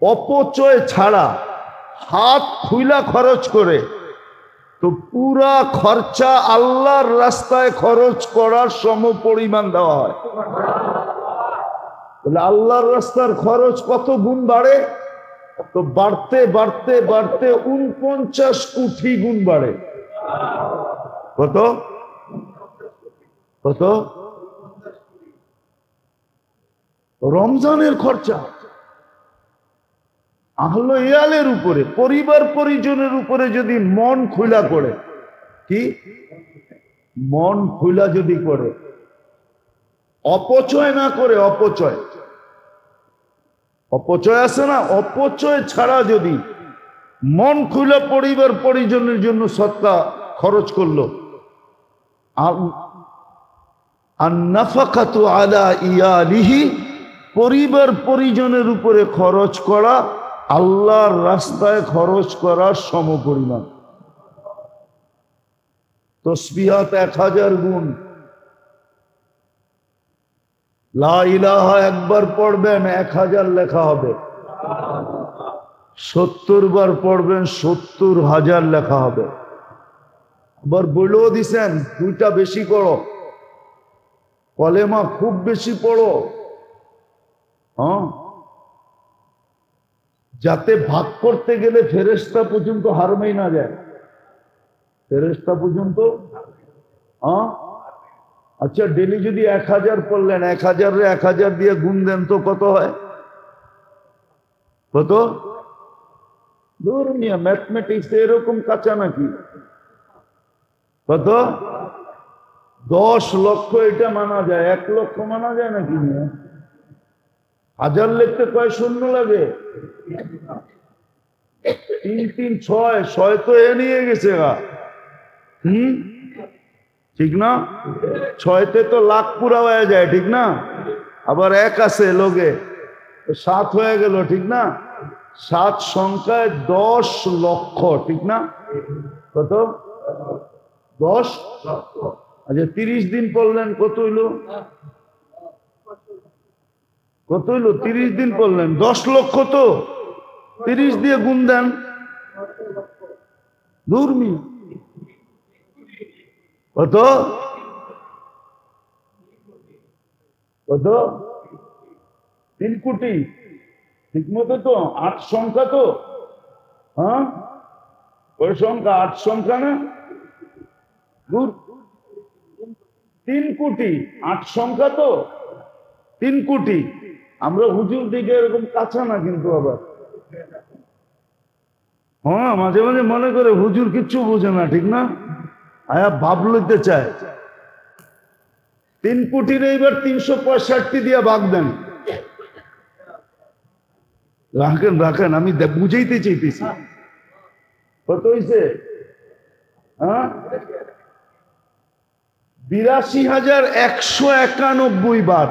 অপচয় ছাড়া হাত খুইলা খরচ করে, তো পুরা খরচা আল্লাহর রাস্তায় খরচ করার সম পরিমাণ দেওয়া হয়। তাহলে আল্লাহর রাস্তার খরচ কত গুণ বাড়ে? তো বাড়তে বাড়তে বাড়তে 49 কোটি গুণ বাড়ে। কত কত? রমজানের খরচা আহলে ইয়ালের উপরে, পরিবার পরিজনের উপরে যদি মন খোলা করে, কি মন খোলা যদি করে, অপচয় না করে, অপচয় অপচয় আছে না, অপচয় ছাড়া যদি মন খুলে পরিবার পরিজনের জন্য সদকা খরচ করলো, আন-নাফাকাতু আলা ইয়ালিহি, পরিবার পরিজনের উপরে খরচ করা আল্লাহর রাস্তায় খরচ করার সমপরিমাণ। তসবিহাত 1000 গুণ। লা ইলাহা একবার পড়বেন 1000 লেখা হবে, 70 বার পড়বেন 70,000 লেখা হবে। আবার বলেও দিছেন 2টা বেশি করো, কলেমা খুব বেশি পড়ো, হ্যাঁ, যাতে ভাগ করতে গেলে ফেরেশতা পর্যন্ত হারমেই না যায়। ফেরেশতা পর্যন্ত, হ্যাঁ। আচ্ছা, ডেলি যদি 1000 পড়লেন, 1000 রে 1000 দিয়ে গুণ দেন তো কত হয়? কত? দূর মিয়া, ম্যাথমেটিক্স এরকম কাঁচা নাকি? কত? 10 লক্ষ এটা মানা যায়, 1 লক্ষ মানা যায় নাকি? 1000 লিখতে কয় শূন্য লাগে? 3 3 6, 6 তো এ নিয়ে গেছে গা। ঠিক না? 6তে তো লাখ পুরা হয়ে যায়, ঠিক না? আবার 1 আছে লোকে, 7 হয়ে গেল, ঠিক না? 7 সংখ্যায় 10 লক্ষ, ঠিক না? কত? 10 লক্ষ। আচ্ছা, 30 দিন পড়লেন, কত হইল? কত হইল? 30 দিন পড়লেন 10 লক্ষ, তো 30 দিয়ে গুণ দেন। দুর্মি কত? কত? 3 কোটি। ঠিক মতো তো? 8 সংখ্যা তো, হ্যাঁ, ওই সংখ্যা 8 সংখ্যা না? 3 কোটি 8 সংখ্যা তো, 3 কোটি। আমরা হুজুর দিকে এরকম কাঁচা না কিন্তু, আবার হ্যাঁ, মাঝে মাঝে মনে করে হুজুর কিচ্ছু বোঝে না, ঠিক না? আয়া ভাব লইতে চায়। 3 কোটির এইবার 365 দিয়ে ভাগ দেন। রাখেন রাখেন, আমি বুঝাইতে চাইতেছি। কত হয়েছে? হ্যাঁ, 82,191 বার।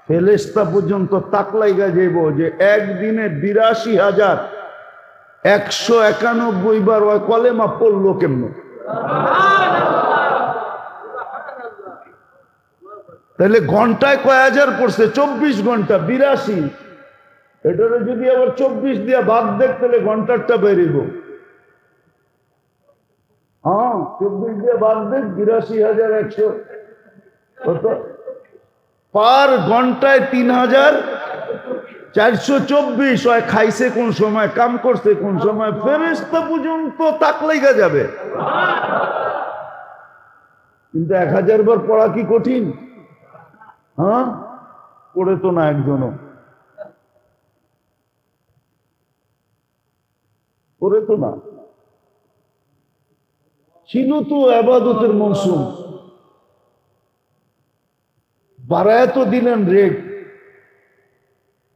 ফেরেশতা পর্যন্ত তাকলাইগা যাইব যে একদিনে 82,191 বার ওই কলেমা পড়লো কেমনে? তাহলে ঘন্টায় কয় হাজার পড়ছে? 24 ঘন্টা, 82। এটারে যদি আবার 24 দিয়ে বাদ দেখ, তাহলে ঘন্টারটা বেরিব। হ্যাঁ, 24 দিয়ে বাদ দেখ, 82,100 কত? পার ঘন্টায় 3,424। হয় খাইছে কোন সময়, কাম করছে কোন সময়, ফেরেশতা পর্যন্ত তাকলাইগা যাবে। কিন্তু 1000 বার পড়া কি কঠিন? হ্যাঁ, পড়ে তো না একজনও, পড়ে তো না। ছিল তো ইবাদতের মৌসুম, বাড়ায় তো দিলেন রেট।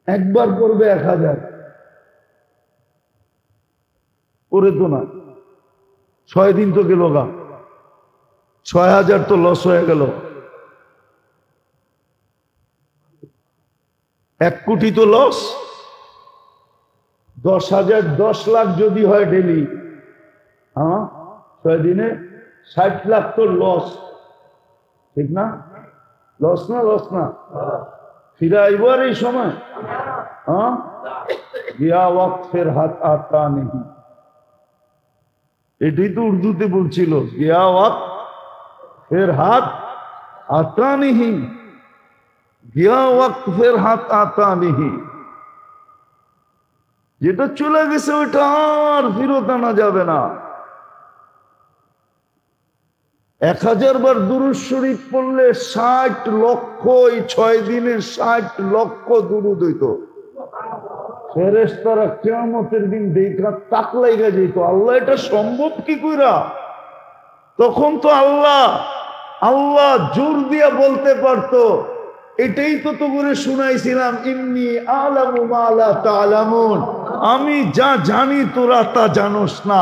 একবার করবে 1000, করে তো না। 6 দিন তো গেল গা, 6000 তো লস হয়ে গেল। 1 কোটি তো লস। 10,000 10 লাখ যদি হয় ডেলি, হ্যাঁ 6 দিনে 60 লাখ তো লস, ঠিক না? লস না? লস না? ফিরে আইব আর এই সময়? হ্যাঁ, গিয়া ওয়াক্ত ফের হাত আতা নেই, এটাই তো উর্দুতে বলছিল, গিয়া ওয়াক্ত ফের হাত আতা নেই, গিয়া ওয়াক্ত ফের হাত আতা নেই। যেটা চলে গেছে ওইটা আর ফেরত আনা যাবে না। 1000 বার দুরূদ শরীফ পড়লে 60 লক্ষ, এই 6 দিনে 60 লক্ষ দুরূদ হইত। ফেরেশতারা কিয়ামতের দিন দেখা তাক লাইগা যেত, আল্লাহ এটা সম্ভব কি কইরা? তখন তো আল্লাহ জোর দিয়া বলতে পারতো, এটাই তো তোরে শুনাইছিলাম, ইন্নী আলামু মা লা তা'লামুন, আমি যা জানি তোরা তা জানোস না,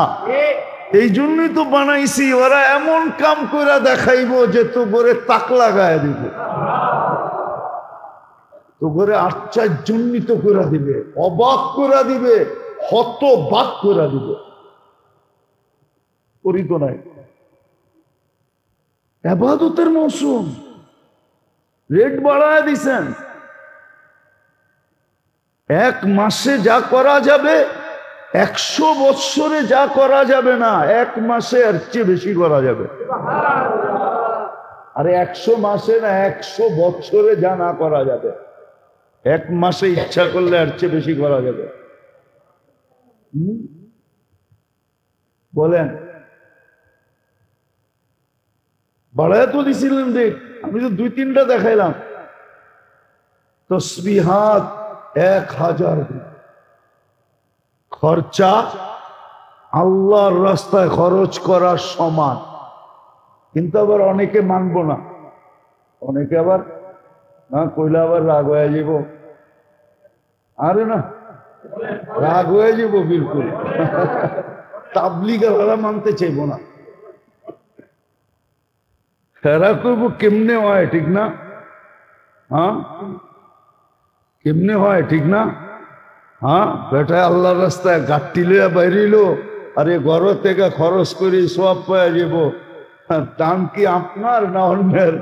এই জন্যই তো বানাইছি। ওরা এমন কাম কইরা দেখাইবো যে তোরে তাক লাগায় দিব, তোরে আশ্চর্যান্বিত করে দিবে, অবাক করে দিবে, হতবাক করে দিবে। করি তো নাই। ইবাদতের মৌসুম, রেট বাড়ায় দিছেন। 1 মাসে যা করা যাবে 100 বৎসরে যা করা যাবে না, 1 মাসে এর চেয়ে বেশি করা যাবে। আরে 100 মাসে না, 100 বৎসরে যা না করা যাবে 1 মাসে ইচ্ছা করলে এর চেয়ে বেশি করা যাবে। বলেন, বাড়ায় তো দিছিলেন রেট, আমি তো 2-3টা দেখাইলাম। তসবিহাত 1000, খরচা আল্লাহর রাস্তায় খরচ করার সমান। কিন্তু আবার অনেকে মানব না, অনেকে আবার না কইলে আবার রাগ হয়ে যাব। আরে না, রাগ হয়ে যাব বিলকুল। তাবলিগরা মানতে চাইব না, এরা কইব কেমনে হয়, ঠিক না? হ্যাঁ, কেমনে হয়, ঠিক না? হ্যাঁ, বেটা আল্লাহর রাস্তায় গাঠটি লইয়া বাইরিল, আরে ঘর থেকে খরচ করে সব পাওয়া যাব। দান কি আপনার না অন্যের?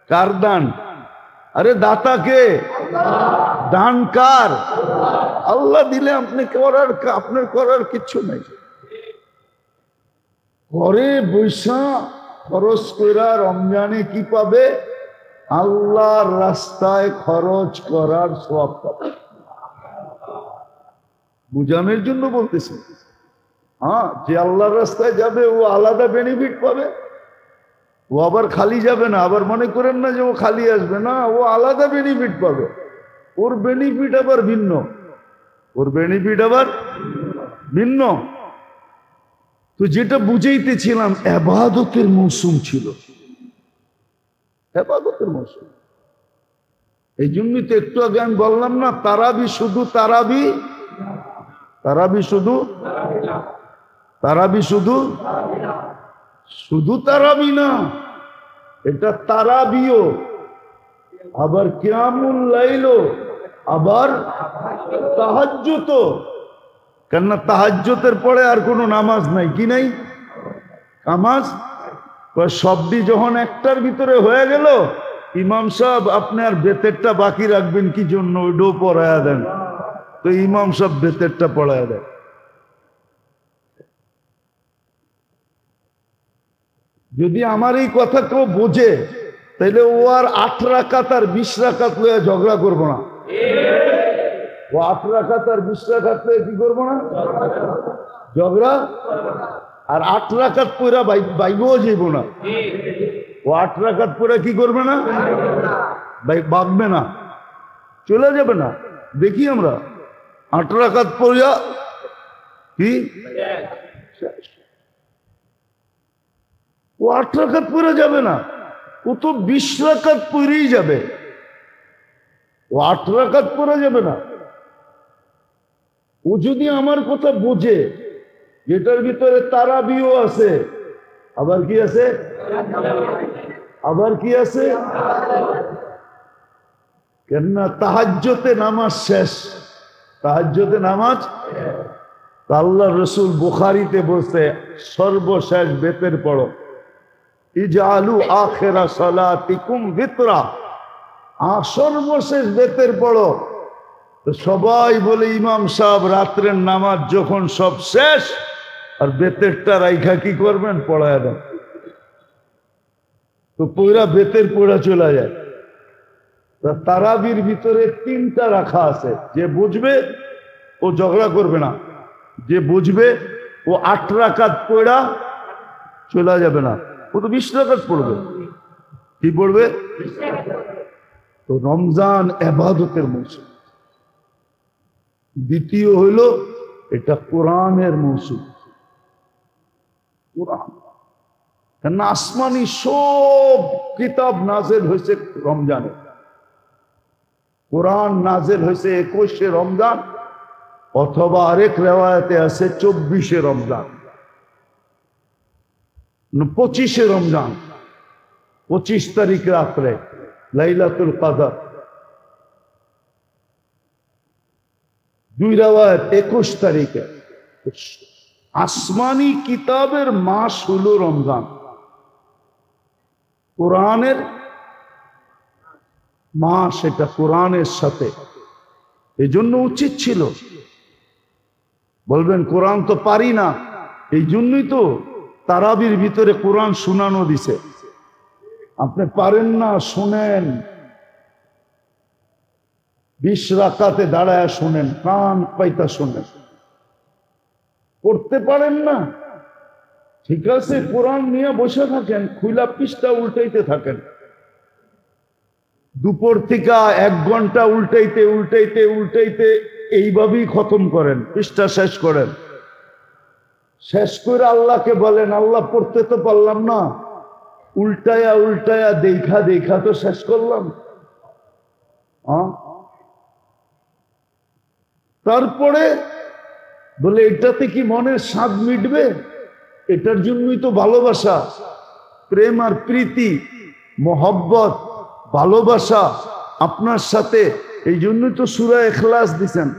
কার দান? আরে দাতা কে? দান কার? আল্লাহ দিলে আপনি করার, আপনার করার কিচ্ছু নাই। ঘরে বৈশা খরচ কইরা রমজানে কি পাবে? আল্লাহর রাস্তায় খরচ করার সওয়াব পাবে। বুঝানোর জন্য বলতেছি। হ্যাঁ, যে আল্লাহর রাস্তায় যাবে ও আলাদা বেনিফিট পাবে, ও আবার খালি যাবে না। আবার মনে করেন না যে ও খালি আসবে না, ও আলাদা বেনিফিট পাবে। ওর বেনিফিট আবার ভিন্ন, ওর বেনিফিট আবার ভিন্ন। তো যেটা বুঝাইতেছিলাম, ইবাদতের মৌসুম ছিল, ইবাদতের মৌসুম। এই জন্যই তো একটু আগে আমি বললাম না, তারাবি শুধু তারাবি, তারাবি শুধু, তারাবি শুধু, শুধু তারাবি না, এটা তারাবিও, আবার কিয়ামুল লাইলও, আবার তাহাজ্জুদও। কেননা তাহাজ্জুদের পরে আর কোনো নামাজ নাই, কি নাই? নামাজ সবটি যখন একটার ভিতরে হয়ে গেল, ইমাম সাহেব আপনি আর বেতেরটা বাকি রাখবেন কি জন্য? ওইটাও পড়ায়া দেন। তো ইমাম সাহেব বেতেরটা পড়ায়া দেন। যদি আমার এই কথা কেউ বোঝে, তাহলে ও আর 8 রাকাত আর 20 রাকাত লইয়া ঝগড়া করবো না। ও 8 রাকাত আর 20 রাকাত লইয়া কি করবো না? ঝগড়া। আর 8 রাকাত পইরা বাইবও যাইব না। ও 8 রাকাত পইরা কি করবে না? ভাগবে না, চলে যাবে না। দেখি আমরা 8 রাকাত পইরা কি, ও 8 রাকাত পইরা যাবে না, ও তো 20 রাকাত পইরেই যাবে। ও 8 রাকাত পইরা যাবে না। ও যদি আমার কথা বোঝে, যেটার ভিতরে তারাবিও আছে, আবার কি আছে? আবার কি আছে? কেননা তাহাজ্জুদে নামাজ শেষ, তাহাজ্জুদে নামাজ। আল্লাহ রসুল বুখারীতে বলছে সর্বশেষ বেতের পড়ো, ইজআলু আখিরা সালাতিকুম বিতরা, সর্বশেষ বেতের পড়ো। তো সবাই বলে ইমাম সাহেব রাত্রের নামাজ যখন সব শেষ আর বেতেরটা রাইখা কি করবেন, পড়ায় দেন। তো পুরা বেতের পড়া চলে যায়। তারাবির ভিতরে 3টা রাখা আছে, যে বুঝবে ও ঝগড়া করবে না, যে বুঝবে ও 8 রাকাত পড়া চলে যাবে না, ও তো 20 রাকাত পড়বে। কি পড়বে? তো রমজান ইবাদতের মৌসুম। দ্বিতীয় হইল এটা কোরআনের মৌসুম। কোরআন, কেন আসমানি সব কিতাব নাজেল হয়েছে রমজানে। কোরআন নাজেল হয়েছে 21শে রমজান, অথবা আরেক রেওয়ায়েতে আছে 24শে রমজান, 25শে রমজান, 25 তারিখ রাত্রে লাইলাতুল কদর। 2 রেওয়ায়েত 21 তারিখে। আসমানি কিতাবের মাস হলো রমজান, কোরআনের মাস, এটা কোরআনের সাথে। এই জন্য উচিত ছিল, বলবেন কোরআন তো পারি না, এই জন্যই তো তারাবির ভিতরে কোরআন শোনানো দিছে। আপনি পারেন না, শোনেন, 20 রাকাতে দাঁড়ায় শোনেন, কান পাইতা শোনেন। পড়তে পারেন না, ঠিক আছে, কোরআন নিয়ে বসে থাকেন, খুলা পৃষ্ঠা উল্টাইতে থাকেন। দুপুর থেকে 1 ঘন্টা উল্টাইতে উল্টাইতে উল্টাইতে এইভাবেই খতম করেন, পৃষ্ঠা শেষ করেন। শেষ করে আল্লাহকে বলেন, আল্লাহ পড়তে তো পারলাম না, উল্টায়া উল্টায়া দেখা দেখা তো শেষ করলাম। তারপরে বলে এটাতে কি মনের স্বাদ মিটবে? এটার জন্যই তো ভালোবাসা, প্রেম আর প্রীতি, মোহব্বত, ভালোবাসা আপনার সাথে। এই জন্যই তো সূরা ইখলাস দিছেন,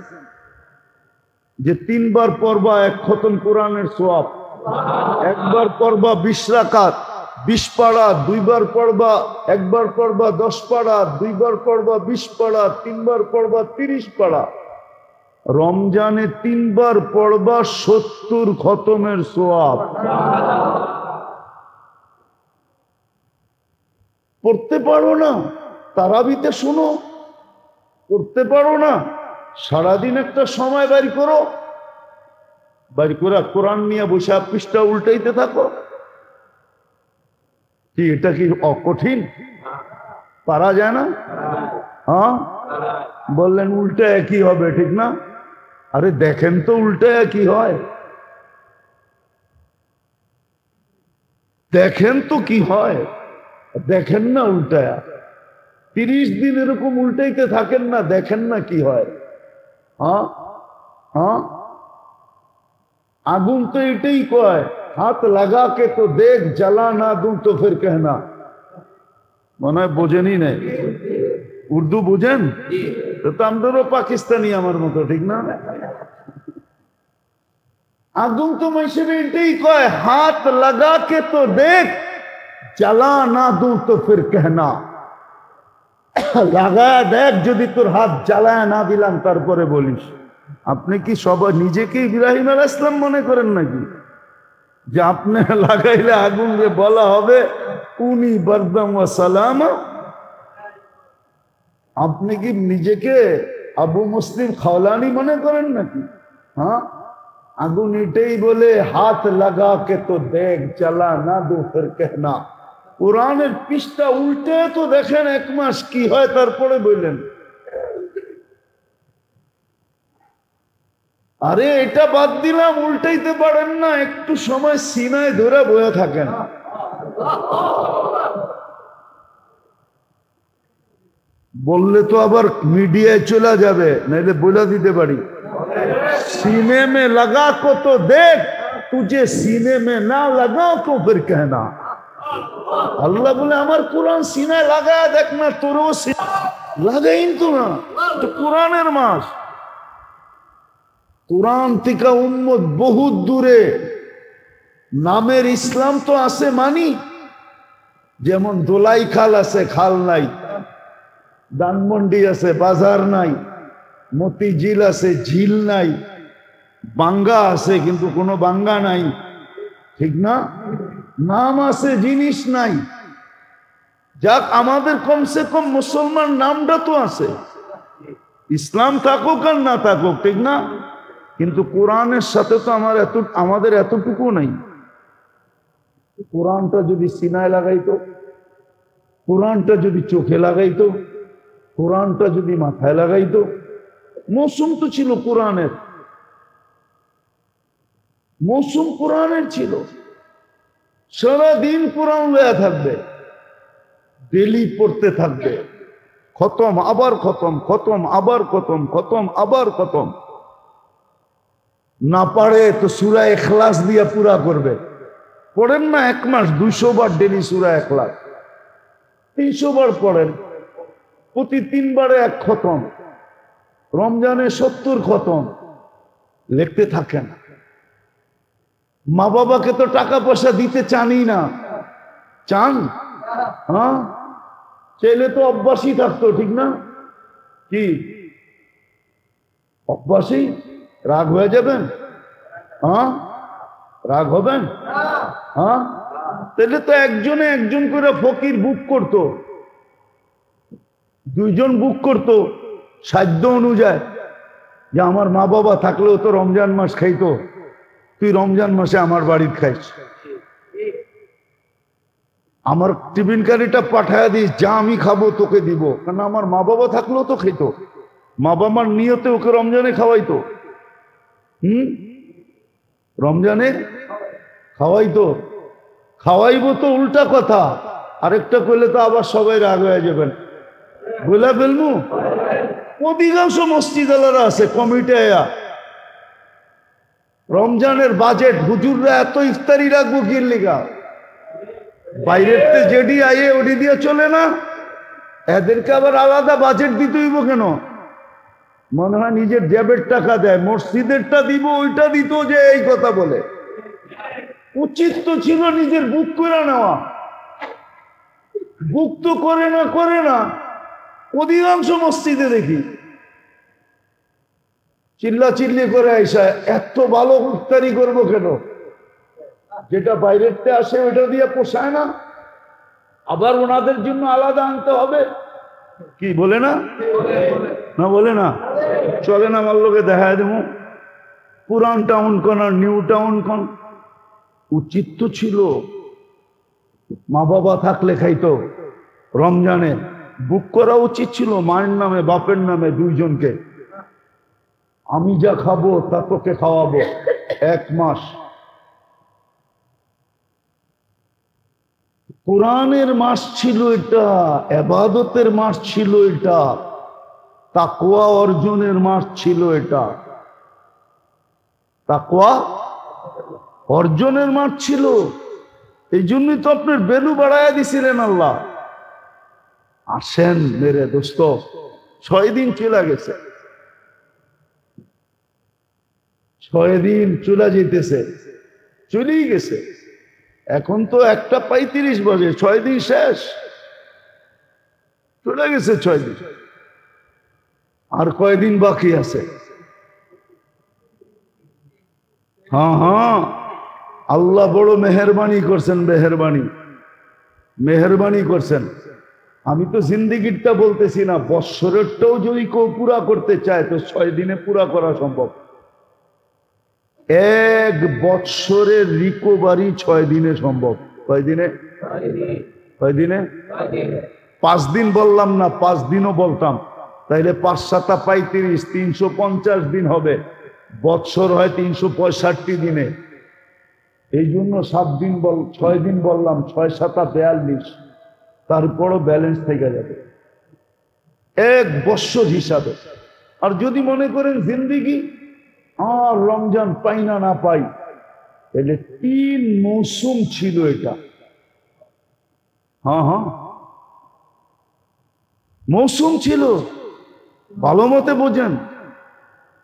যে 3 বার পড়বা 1 খতম কোরআনের সওয়াব, 1 বার পড়বা 20 রাকাত 20 পারা, 2 বার পড়বা 1 বার পড়বা 10 পারা, 2 বার পড়বা 20 পারা, 3 বার পড়বা 30 পারা। রমজানে 3 বার পড়বা 70 খতমের সওয়াব। পড়তে পারো না, তারাবিতে শোনো। পড়তে পারো না, সারাদিন একটা সময় বের করো, বের করে কোরআন নিয়ে বসে পৃষ্ঠা উল্টাইতে থাকো। কি এটা কি অকঠিন? পারা যায় না? হ্যাঁ, বললেন উল্টা একই হবে, ঠিক না? আরে দেখেন তো উল্টা একই হয়, দেখেন তো কি হয়, দেখেন না উল্টায়া। 30 দিন এরকম উল্টাইতে থাকেন না, দেখেন না কি হয়। হ্যাঁ হ্যাঁ, আগুন তো এটাই কয়, হাত লাগা কে তো দেখ, জ্বালা না दूं তো ফির कहना। মনে হয় বোঝেনই নাই, উর্দু বুঝেন তো? আমাদেরও পাকিস্তানি আমার মতো, ঠিক না? আগুন তো হিসেবে এটাই কয়, হাত লাগা কে তো দেখ, জ্বালা না दूं তো ফির कहना। লাগায় দেখ, যদি তোর হাত জ্বালায় না দিলাম তারপরে বলিস। আপনি কি সবাই নিজেকে ইব্রাহিম আলাইহিস সালাম মনে করেন নাকি, যে আপনি লাগাইলে আগুন বলা হবে উনি বারদাম ওয়া সালামা? আপনি কি নিজেকে আবু মুসলিম খাওলানি মনে করেন নাকি? হ্যাঁ, আগুন এটাই বলে, হাত লাগা কে তো দেখ, জ্বালা না দো ফির कहना। কোরআনের পৃষ্ঠা উল্টে তো দেখেন 1 মাস কি হয়, তারপরে বললেন। আরে এটা বাদ দিলাম, উল্টাইতে পারেন না, একটু সময় সিনায় ধরে বয়ে থাকেন। বললে তো আবার মিডিয়ায় চলে যাবে, নাইলে বলে দিতে পারি, सीने में लगा को तो देख, तुझे सीने में ना लगा तो फिर कहना। আল্লাহ বলে আমার কোরআন সিনায় লাগায় দেখ না, তোরও লাগাইন তো না, কোরআনের মাস। কোরআন থেকে উম্মত বহুত দূরে। নামের ইসলাম তো আছে মানি, যেমন দোলাই খাল আছে, খাল নাই। ধানমন্ডি আছে, বাজার নাই। মতিঝিল আছে, ঝিল নাই। বাঙ্গা আছে, কিন্তু কোনো বাঙ্গা নাই, ঠিক না? নাম আছে, জিনিস নাই। যাক, আমাদের কমসে কম মুসলমান নামটা তো আছে। ইসলাম থাকুক আর না থাকুক, ঠিক না? কিন্তু কোরআনের সাথে তো আমাদের এতটুকু নাই। কোরআনটা যদি সিনায় লাগাইতো, কোরআনটা যদি চোখে লাগাইতো, কোরআনটা যদি মাথায় লাগাইতো। মৌসুম তো ছিল কোরআনের, মৌসুম কোরআনের ছিল। সারাদিন কোরআন লয়া থাকবে, ডেলি পড়তে থাকবে। খতম আবার খতম, খতম আবার খতম, খতম আবার খতম। না পারে তো সূরা ইখলাস দিয়া পুরা করবে। পড়েন না, 1 মাস 200 বার ডেলি সূরা ইখলাস, 300 বার পড়েন, প্রতি 3 বারে 1 খতম। রমজানে 70 খতম লিখতে থাকেন। মা বাবাকে তো টাকা পয়সা দিতে চানই না, চান? হ্যাঁ, চাইলে তো অভ্যাসই থাকতো, ঠিক না? কি অভ্যাসই? রাগ হয়ে যাবেন? হ্যাঁ, রাগ হবেন? হ্যাঁ, তাহলে তো একজনে একজন করে ফকির বুক করতো, 2 জন বুক করতো সাধ্য অনুযায়ী, যে আমার মা বাবা থাকলেও তো রমজান মাস খাইতো, তুই রমজান মাসে আমার বাড়িতে খাইস, আমার টিফিন কারিটা পাঠায় দিস, যা আমি খাবো তোকে দিব। কারণ আমার মা বাবা থাকলেও তো খেতো, মা বাবার নিয়তে ওকে রমজানে খাওয়াইতো। রমজানে খাওয়াইতো, খাওয়াইবো তো উল্টা কথা। আরেকটা কইলে তো আবার সবাই রাগ হয়ে যাবেন, বলে ফেলবো। অধিকাংশ মসজিদালারা আছে কমিটি, রমজানের বাজেট হুজুররা এত ইফতারি রাখবো কি লিগা? বাইরের তে যেডি আইয়ে ওডি দিয়ে চলে না, এদেরকে আবার আলাদা বাজেট দিতে হইব কেন? মনে হয় নিজের জেবের টাকা দেয়, মসজিদেরটা দিব, ওইটা দিত, যে এই কথা বলে। উচিত তো ছিল নিজের বুক করে নেওয়া, বুক তো করে না। অধিকাংশ মসজিদে দেখি চিল্লা চিল্লি করে আইসা, এত ভালো ইফতারি করবো কেন? যেটা বাইরের তে আসে ওইটা দিয়ে পোষায় না, আবার ওনাদের জন্য আলাদা আনতে হবে। কি বলে না? না বলে না? চলে না, আমার লোকে দেখা দেবো পুরান টাউন কোন আর নিউ টাউন কোন। উচিত তো ছিল মা বাবা থাকলে খাইতো, রমজানে বুক করা উচিত ছিল মায়ের নামে বাপের নামে 2 জনকে। আমি যা খাবো তা তোকে খাওয়াবো 1 মাস। কোরআনের মাস ছিল এটা, ইবাদতের মাস ছিল এটা, তাকওয়া অর্জনের মাস ছিল এটা, তাকওয়া অর্জনের মাস ছিল। এই জন্যই তো আপনার ভ্যালু বাড়াইয়া দিছিলেন আল্লাহ। আসেন মেরে দোস্ত, 6 দিন চলে গেছে, 6 দিন চলে যেতেছে, চলেই গেছে। এখন তো 1:35 বাজে, 6 দিন শেষ, চলে গেছে 6 দিন। আর কয়দিন বাকি আছে? হ্যাঁ, আল্লাহ বড় মেহেরবানি করছেন, মেহেরবানি করছেন। আমি তো জিন্দিগিরটা বলতেছি না, বৎসরেরটাও যদি কেউ পুরা করতে চায় তো 6 দিনে পুরা করা সম্ভব। 1 বৎসরের রিকভারি 6 দিনে সম্ভব। কয় দিনে? 5 দিন বললাম না, 5 দিনও বলতাম, তাইলে 5 7 35, 350 দিন হবে। বৎসর হয় 365 দিনে, এই জন্য 6 দিন বললাম, 6 7 42, তারপরও ব্যালেন্স থেকে যাবে 1 বৎসর হিসাবে। আর যদি মনে করেন জিন্দিগি আর রমজান পাই না পাই, তাহলে 3 মৌসুম ছিল এটা। হ্যাঁ হ্যাঁ, মৌসুম ছিল। ভালো মতে বোঝেন,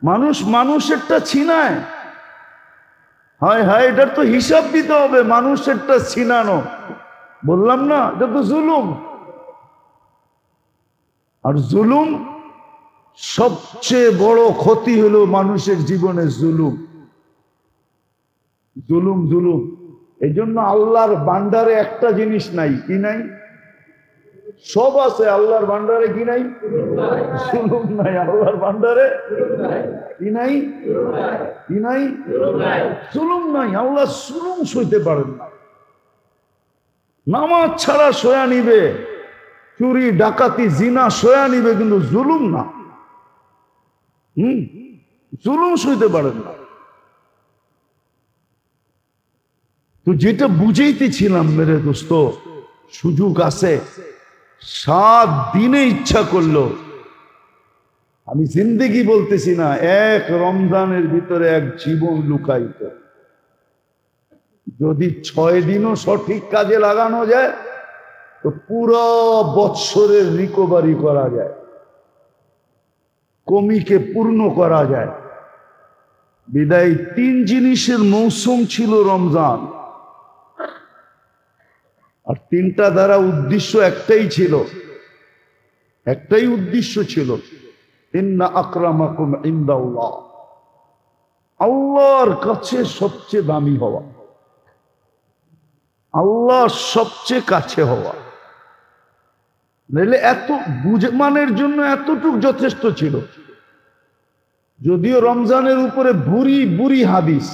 মানুষ মানুষেরটা ছিনায়। হায় হায়, এটার তো হিসাব দিতে হবে। মানুষেরটা ছিনানো, বললাম না, এটা তো জুলুম। আর জুলুম, সবচেয়ে বড় ক্ষতি হলো মানুষের জীবনে জুলুম। জুলুম জুলুম। এই জন্য আল্লাহর ভান্ডারে একটা জিনিস নাই। কি নাই? সব আছে আল্লাহর ভান্ডারে। কি নাই? জুলুম নাই। আল্লাহর ভান্ডারে কি নাই? কি নাই? জুলুম নাই। আল্লাহ জুলুম সইতে পারেন না। নামাজ ছাড়া সয়া নিবে, চুরি ডাকাতি জিনা সয়া নিবে, কিন্তু জুলুম না। জুলুম সইতে পারেন না। তো যেটা বুঝাইতেছিলাম মেরে দোস্ত, সুযোগ আছে, 7 দিনে ইচ্ছা করলো, আমি জিন্দেগি বলতেছি না, এক রমজানের ভিতরে এক জীবন লুকাইত। যদি 6 দিনও সঠিক কাজে লাগানো যায় তো পুরো বৎসরের রিকভারি করা যায়, কমিকে পূর্ণ করা যায়। বিদায় 3 জিনিসের মৌসুম ছিল রমজান। আর 3টা দ্বারা উদ্দেশ্য একটাই ছিল, একটাই উদ্দেশ্য ছিল, ইন্না আকরামাকুম ইনদাল্লাহ, আল্লাহর কাছে সবচেয়ে দামি হওয়া, আল্লাহ সবচেয়ে কাছে হওয়া। নইলে এত বুঝমানের জন্য এতটুক যথেষ্ট ছিল। যদিও রমজানের উপরে বুড়ি বুড়ি হাদিস,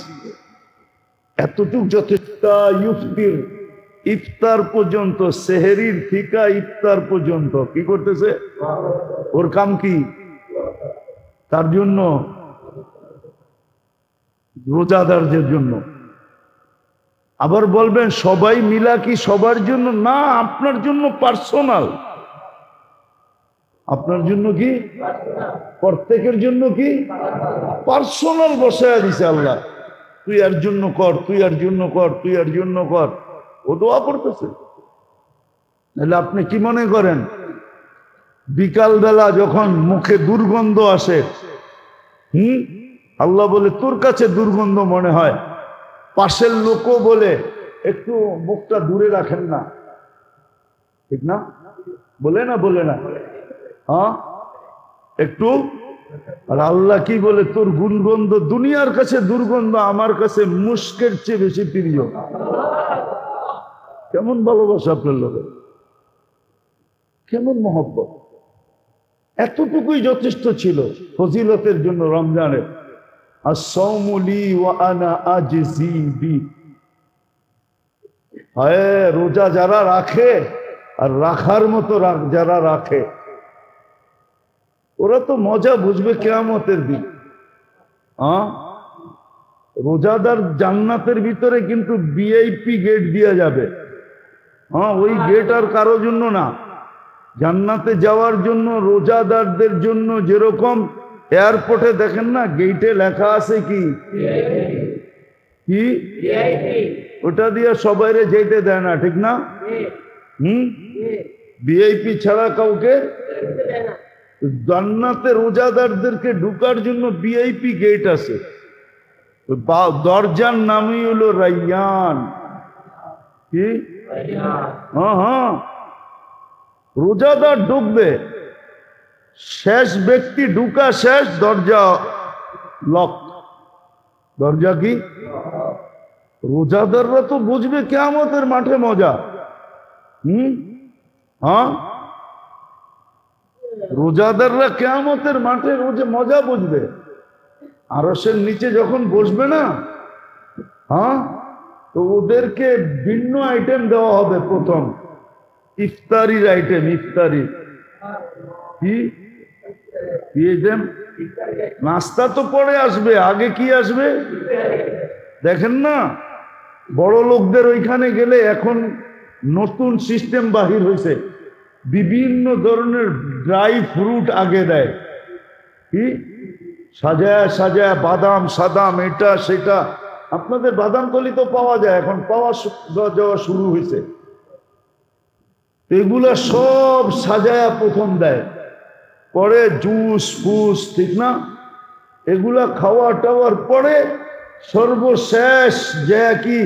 এতটুক যথেষ্ট। ইফতির, ইফতার পর্যন্ত, সেহরির থিকা ইফতার পর্যন্ত কি করতেছে? ওর কাম কি? তার জন্য, রোজাদারদের জন্য। আবার বলবেন সবাই মিলা কি সবার জন্য? না, আপনার জন্য পার্সোনাল। আপনার জন্য কি? প্রত্যেকের জন্য কি? পার্সোনাল বসায়া দিছে আল্লাহ। তুই এর জন্য কর, তুই এর জন্য কর, তুই এর জন্য কর। ও দোয়া করতেছে। তাহলে আপনি কি মনে করেন, বিকাল বেলা যখন মুখে দুর্গন্ধ আসে, আল্লাহ বলে তোর কাছে দুর্গন্ধ মনে হয়, পাশের লোকও বলে একটু মুখটা দূরে রাখেন না, ঠিক না? বলে না? বলে না? হ্যাঁ, একটু। আর আল্লাহ কি বলে, তোর গুণগন্ধ দুনিয়ার কাছে দুর্গন্ধ, আমার কাছে মুস্কের চেয়ে বেশি প্রিয়। কেমন ভালোবাসা আপনার লোকের, কেমন মহব্বত। এতটুকুই যথেষ্ট ছিল ফজিলতের জন্য রমজানের। as-sawmu li wa ana ajzi bi, হ্যাঁ, রোজা যারা রাখে আর রাখার মতো যারা রাখে, ওরা তো মজা বুঝবে কিয়ামতের দিন। রোজাদার জান্নাতের ভিতরে কিন্তু ভিআইপি গেট দেয়া যাবে। ওই গেট আর কারোর জন্য না। জান্নাতে যাওয়ার জন্য রোজাদারদের জন্য যেরকম এয়ারপোর্টে দেখেন না গেটে লেখা আছে কি কি ওটা দিয়ে সবাইরে যেতে দেয় না, ঠিক না? ভিআইপি ছাড়া কাউকে জান্নাতে রোজাদারদেরকে ঢুকার জন্য ভিআইপি গেট আছে। দরজার নামই হলো রাইয়ান। কি? হ্যাঁ, রোজাদার ঢুকবে, শেষ ব্যক্তি ঢুকা শেষ, দরজা লক। দরজা কি? রোজাদাররা তো বুঝবে কিয়ামতের মাঠে মজা। হ্যাঁ, রোজাদাররা কিয়ামতের মাঠে রোজে মজা বুঝবে। আরশের নিচে যখন বসবে না, তো ওদেরকে ভিন্ন আইটেম দেওয়া হবে। প্রথম ইফতারির আইটেম। ইফতারি কি? নাস্তা তো পরে আসবে, আগে কি আসবে দেখেন না? বড় লোকদের ওইখানে গেলে এখন নতুন সিস্টেম বাহির হয়েছে, বিভিন্ন ধরনের ড্রাই ফ্রুট আগে দেয়। কি? সাজায় সাজায় বাদাম সাদাম এটা সেটা। আপনাদের বাদাম কলি তো পাওয়া যায়, এখন পাওয়া যাওয়া শুরু হয়েছে। এগুলা সব সাজায়া প্রথম দেয়, পরে জুস ফুস, ঠিক না? এগুলা খাওয়া টাওয়ার পরে সর্বশেষ যে কি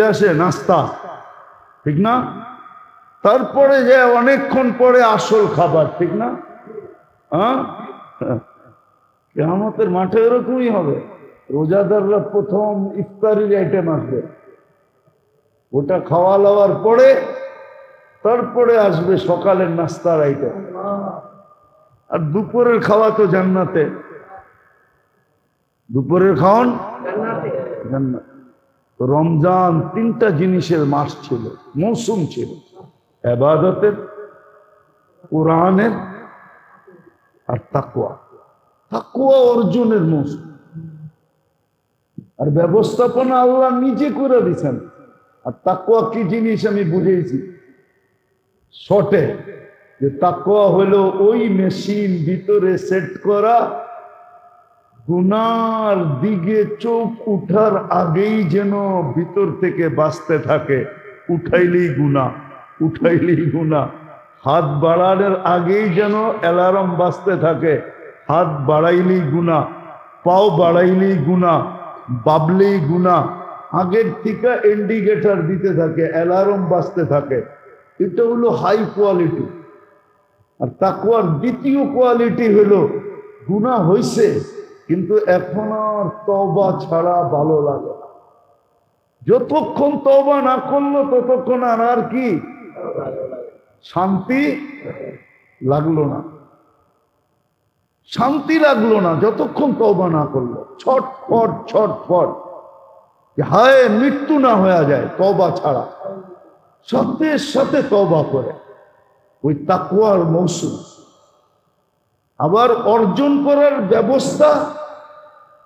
আসে? নাস্তা, ঠিক না? তারপরে যে অনেকক্ষণ পরে আসল খাবার, ঠিক না? কিয়ামতের মাঠে এরকমই হবে। রোজাদাররা প্রথম ইফতারির আইটেম আসবে, ওটা খাওয়া লওয়ার পরে তারপরে আসবে সকালের নাস্তার আইটেম। আর দুপুরের খাওয়া তো জান্নাতে, দুপুরের খাওয়ান জান্নাত। রমজান তিনটা জিনিসের মাস ছিল, মৌসুম ছিল, ইবাদতের, কোরআনের আর তাকওয়া। তাকওয়া অর্জনের মৌসুম। আর ব্যবস্থাপনা আল্লাহ নিজে করে দিচ্ছেন। আর তাকওয়া কি জিনিস আমি বুঝেছি শর্টে, যে তাকওয়া হলো ওই মেশিন ভিতরে সেট করা, গুনার দিকে চোখ উঠার আগেই যেন ভিতর থেকে বাঁচতে থাকে। উঠাইলেই গুনাহ, উঠাইলেই গুনাহ। হাত বাড়ানোর আগেই যেন অ্যালার্ম বাজতে থাকে, হাত বাড়াইলেই গুনাহ, পাও বাড়াইলেই গুনাহ, বাবলেই গুনাহ। আগের থেকে ইন্ডিকেটর দিতে থাকে, অ্যালার্ম বাজতে থাকে। এটা হলো হাই কোয়ালিটি। আর তাকওয়ার দ্বিতীয় কোয়ালিটি হলো গুনাহ হইছে কিন্তু এখন আর তওবা ছাড়া ভালো লাগে না। যতক্ষণ তওবা না করলো ততক্ষণ আর কি শান্তি লাগলো না, শান্তি লাগলো না যতক্ষণ তওবা না করলো। ছটফট ছটফট, হায় মৃত্যু না হয়ে যায় তওবা ছাড়া। সাথে সাথে তওবা করে, ওই তাকওয়ার মৌসুম। আবার অর্জন করার ব্যবস্থা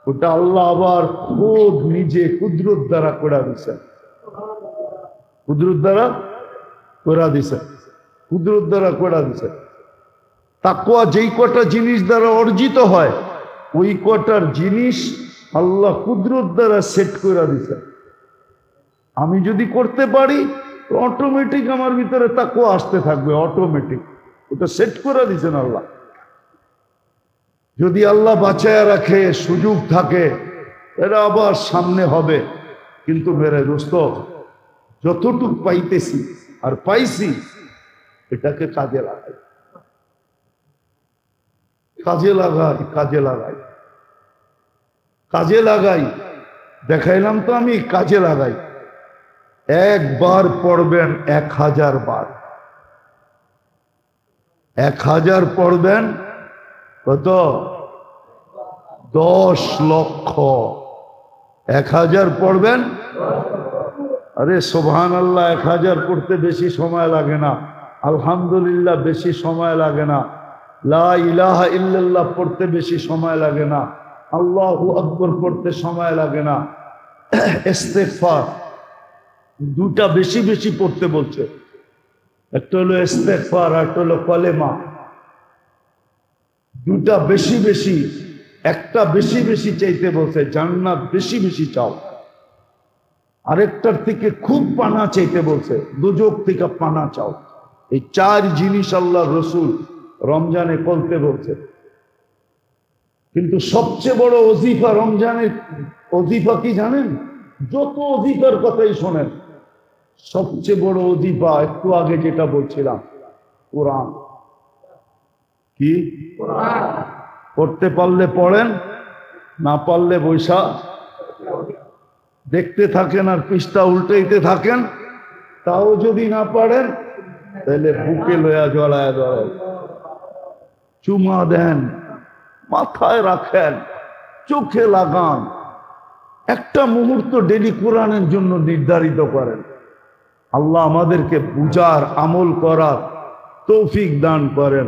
ওটা আল্লাহ আবার খুব নিজে কুদরত দ্বারা করে দিছেন, কুদরত দ্বারা করে দিছেন, কুদরত দ্বারা করে দিছেন। তাকওয়া যেই কটা জিনিস দ্বারা অর্জিত হয় ওই কটার জিনিস আল্লাহ কুদরত দ্বারা সেট করে দিছেন। আমি যদি করতে পারি অটোমেটিক আমার ভিতরে তাকওয়া আসতে থাকবে, অটোমেটিক। ওটা সেট করে দিছেন আল্লাহ। যদি আল্লাহ বাঁচায় রাখে, সুযোগ থাকে, এরা আবার সামনে হবে। কিন্তু মেরে দোস্ত, যতটুক পাইতেছি আর পাইছি এটাকে কাজে লাগাই, কাজে লাগাই, কাজে লাগাই, কাজে লাগাই। দেখাইলাম তো আমি, কাজে লাগাই। একবার পড়বেন 1000 বার, 1000 পড়বেন কত? 10 লক্ষ। 1000 পড়বেন, আরে সুবহানাল্লাহ। 1000 পড়তে বেশি সময় লাগে না, আলহামদুলিল্লাহ বেশি সময় লাগে না, লা ইলাহা ইল্লাল্লাহ পড়তে বেশি সময় লাগে না, আল্লাহু আকবার পড়তে সময় লাগে না। ইস্তেগফার দুটা বেশি বেশি পড়তে বলছে, একটা হলো ইস্তেগফার আর একটা হলো কলেমা। দুটা বেশি বেশি, একটা বেশি বেশি চাইতে বলছে, জান্নাত বেশি বেশি চাও। আরেকটার থেকে খুব পানা চাইতে বলছে, দুজক থেকে পানা চাও। এই 4 জিনিস আল্লাহ রসুল রমজানে করতে বলছে। কিন্তু সবচেয়ে বড় ওজিফা রমজানের ওজিফা কি জানেন? যত ওজিফার কথাই শোনেন, সবচেয়ে বড় ওজিফা একটু আগে যেটা বলছিলাম, কোরআন। কি পড়তে পারলে পড়েন, না পারলে বৈশা দেখতে থাকেন আর পৃষ্ঠা উল্টাইতে থাকেন। তাও যদি না পারেন তাহলে বুকে লয়া জড়ায় ধরেন, চুমা দেন, মাথায় রাখেন, চোখে লাগান। একটা মুহূর্ত ডেলি কোরআনের জন্য নির্ধারিত করেন। আল্লাহ আমাদেরকে বুঝার, আমল করার তৌফিক দান করেন।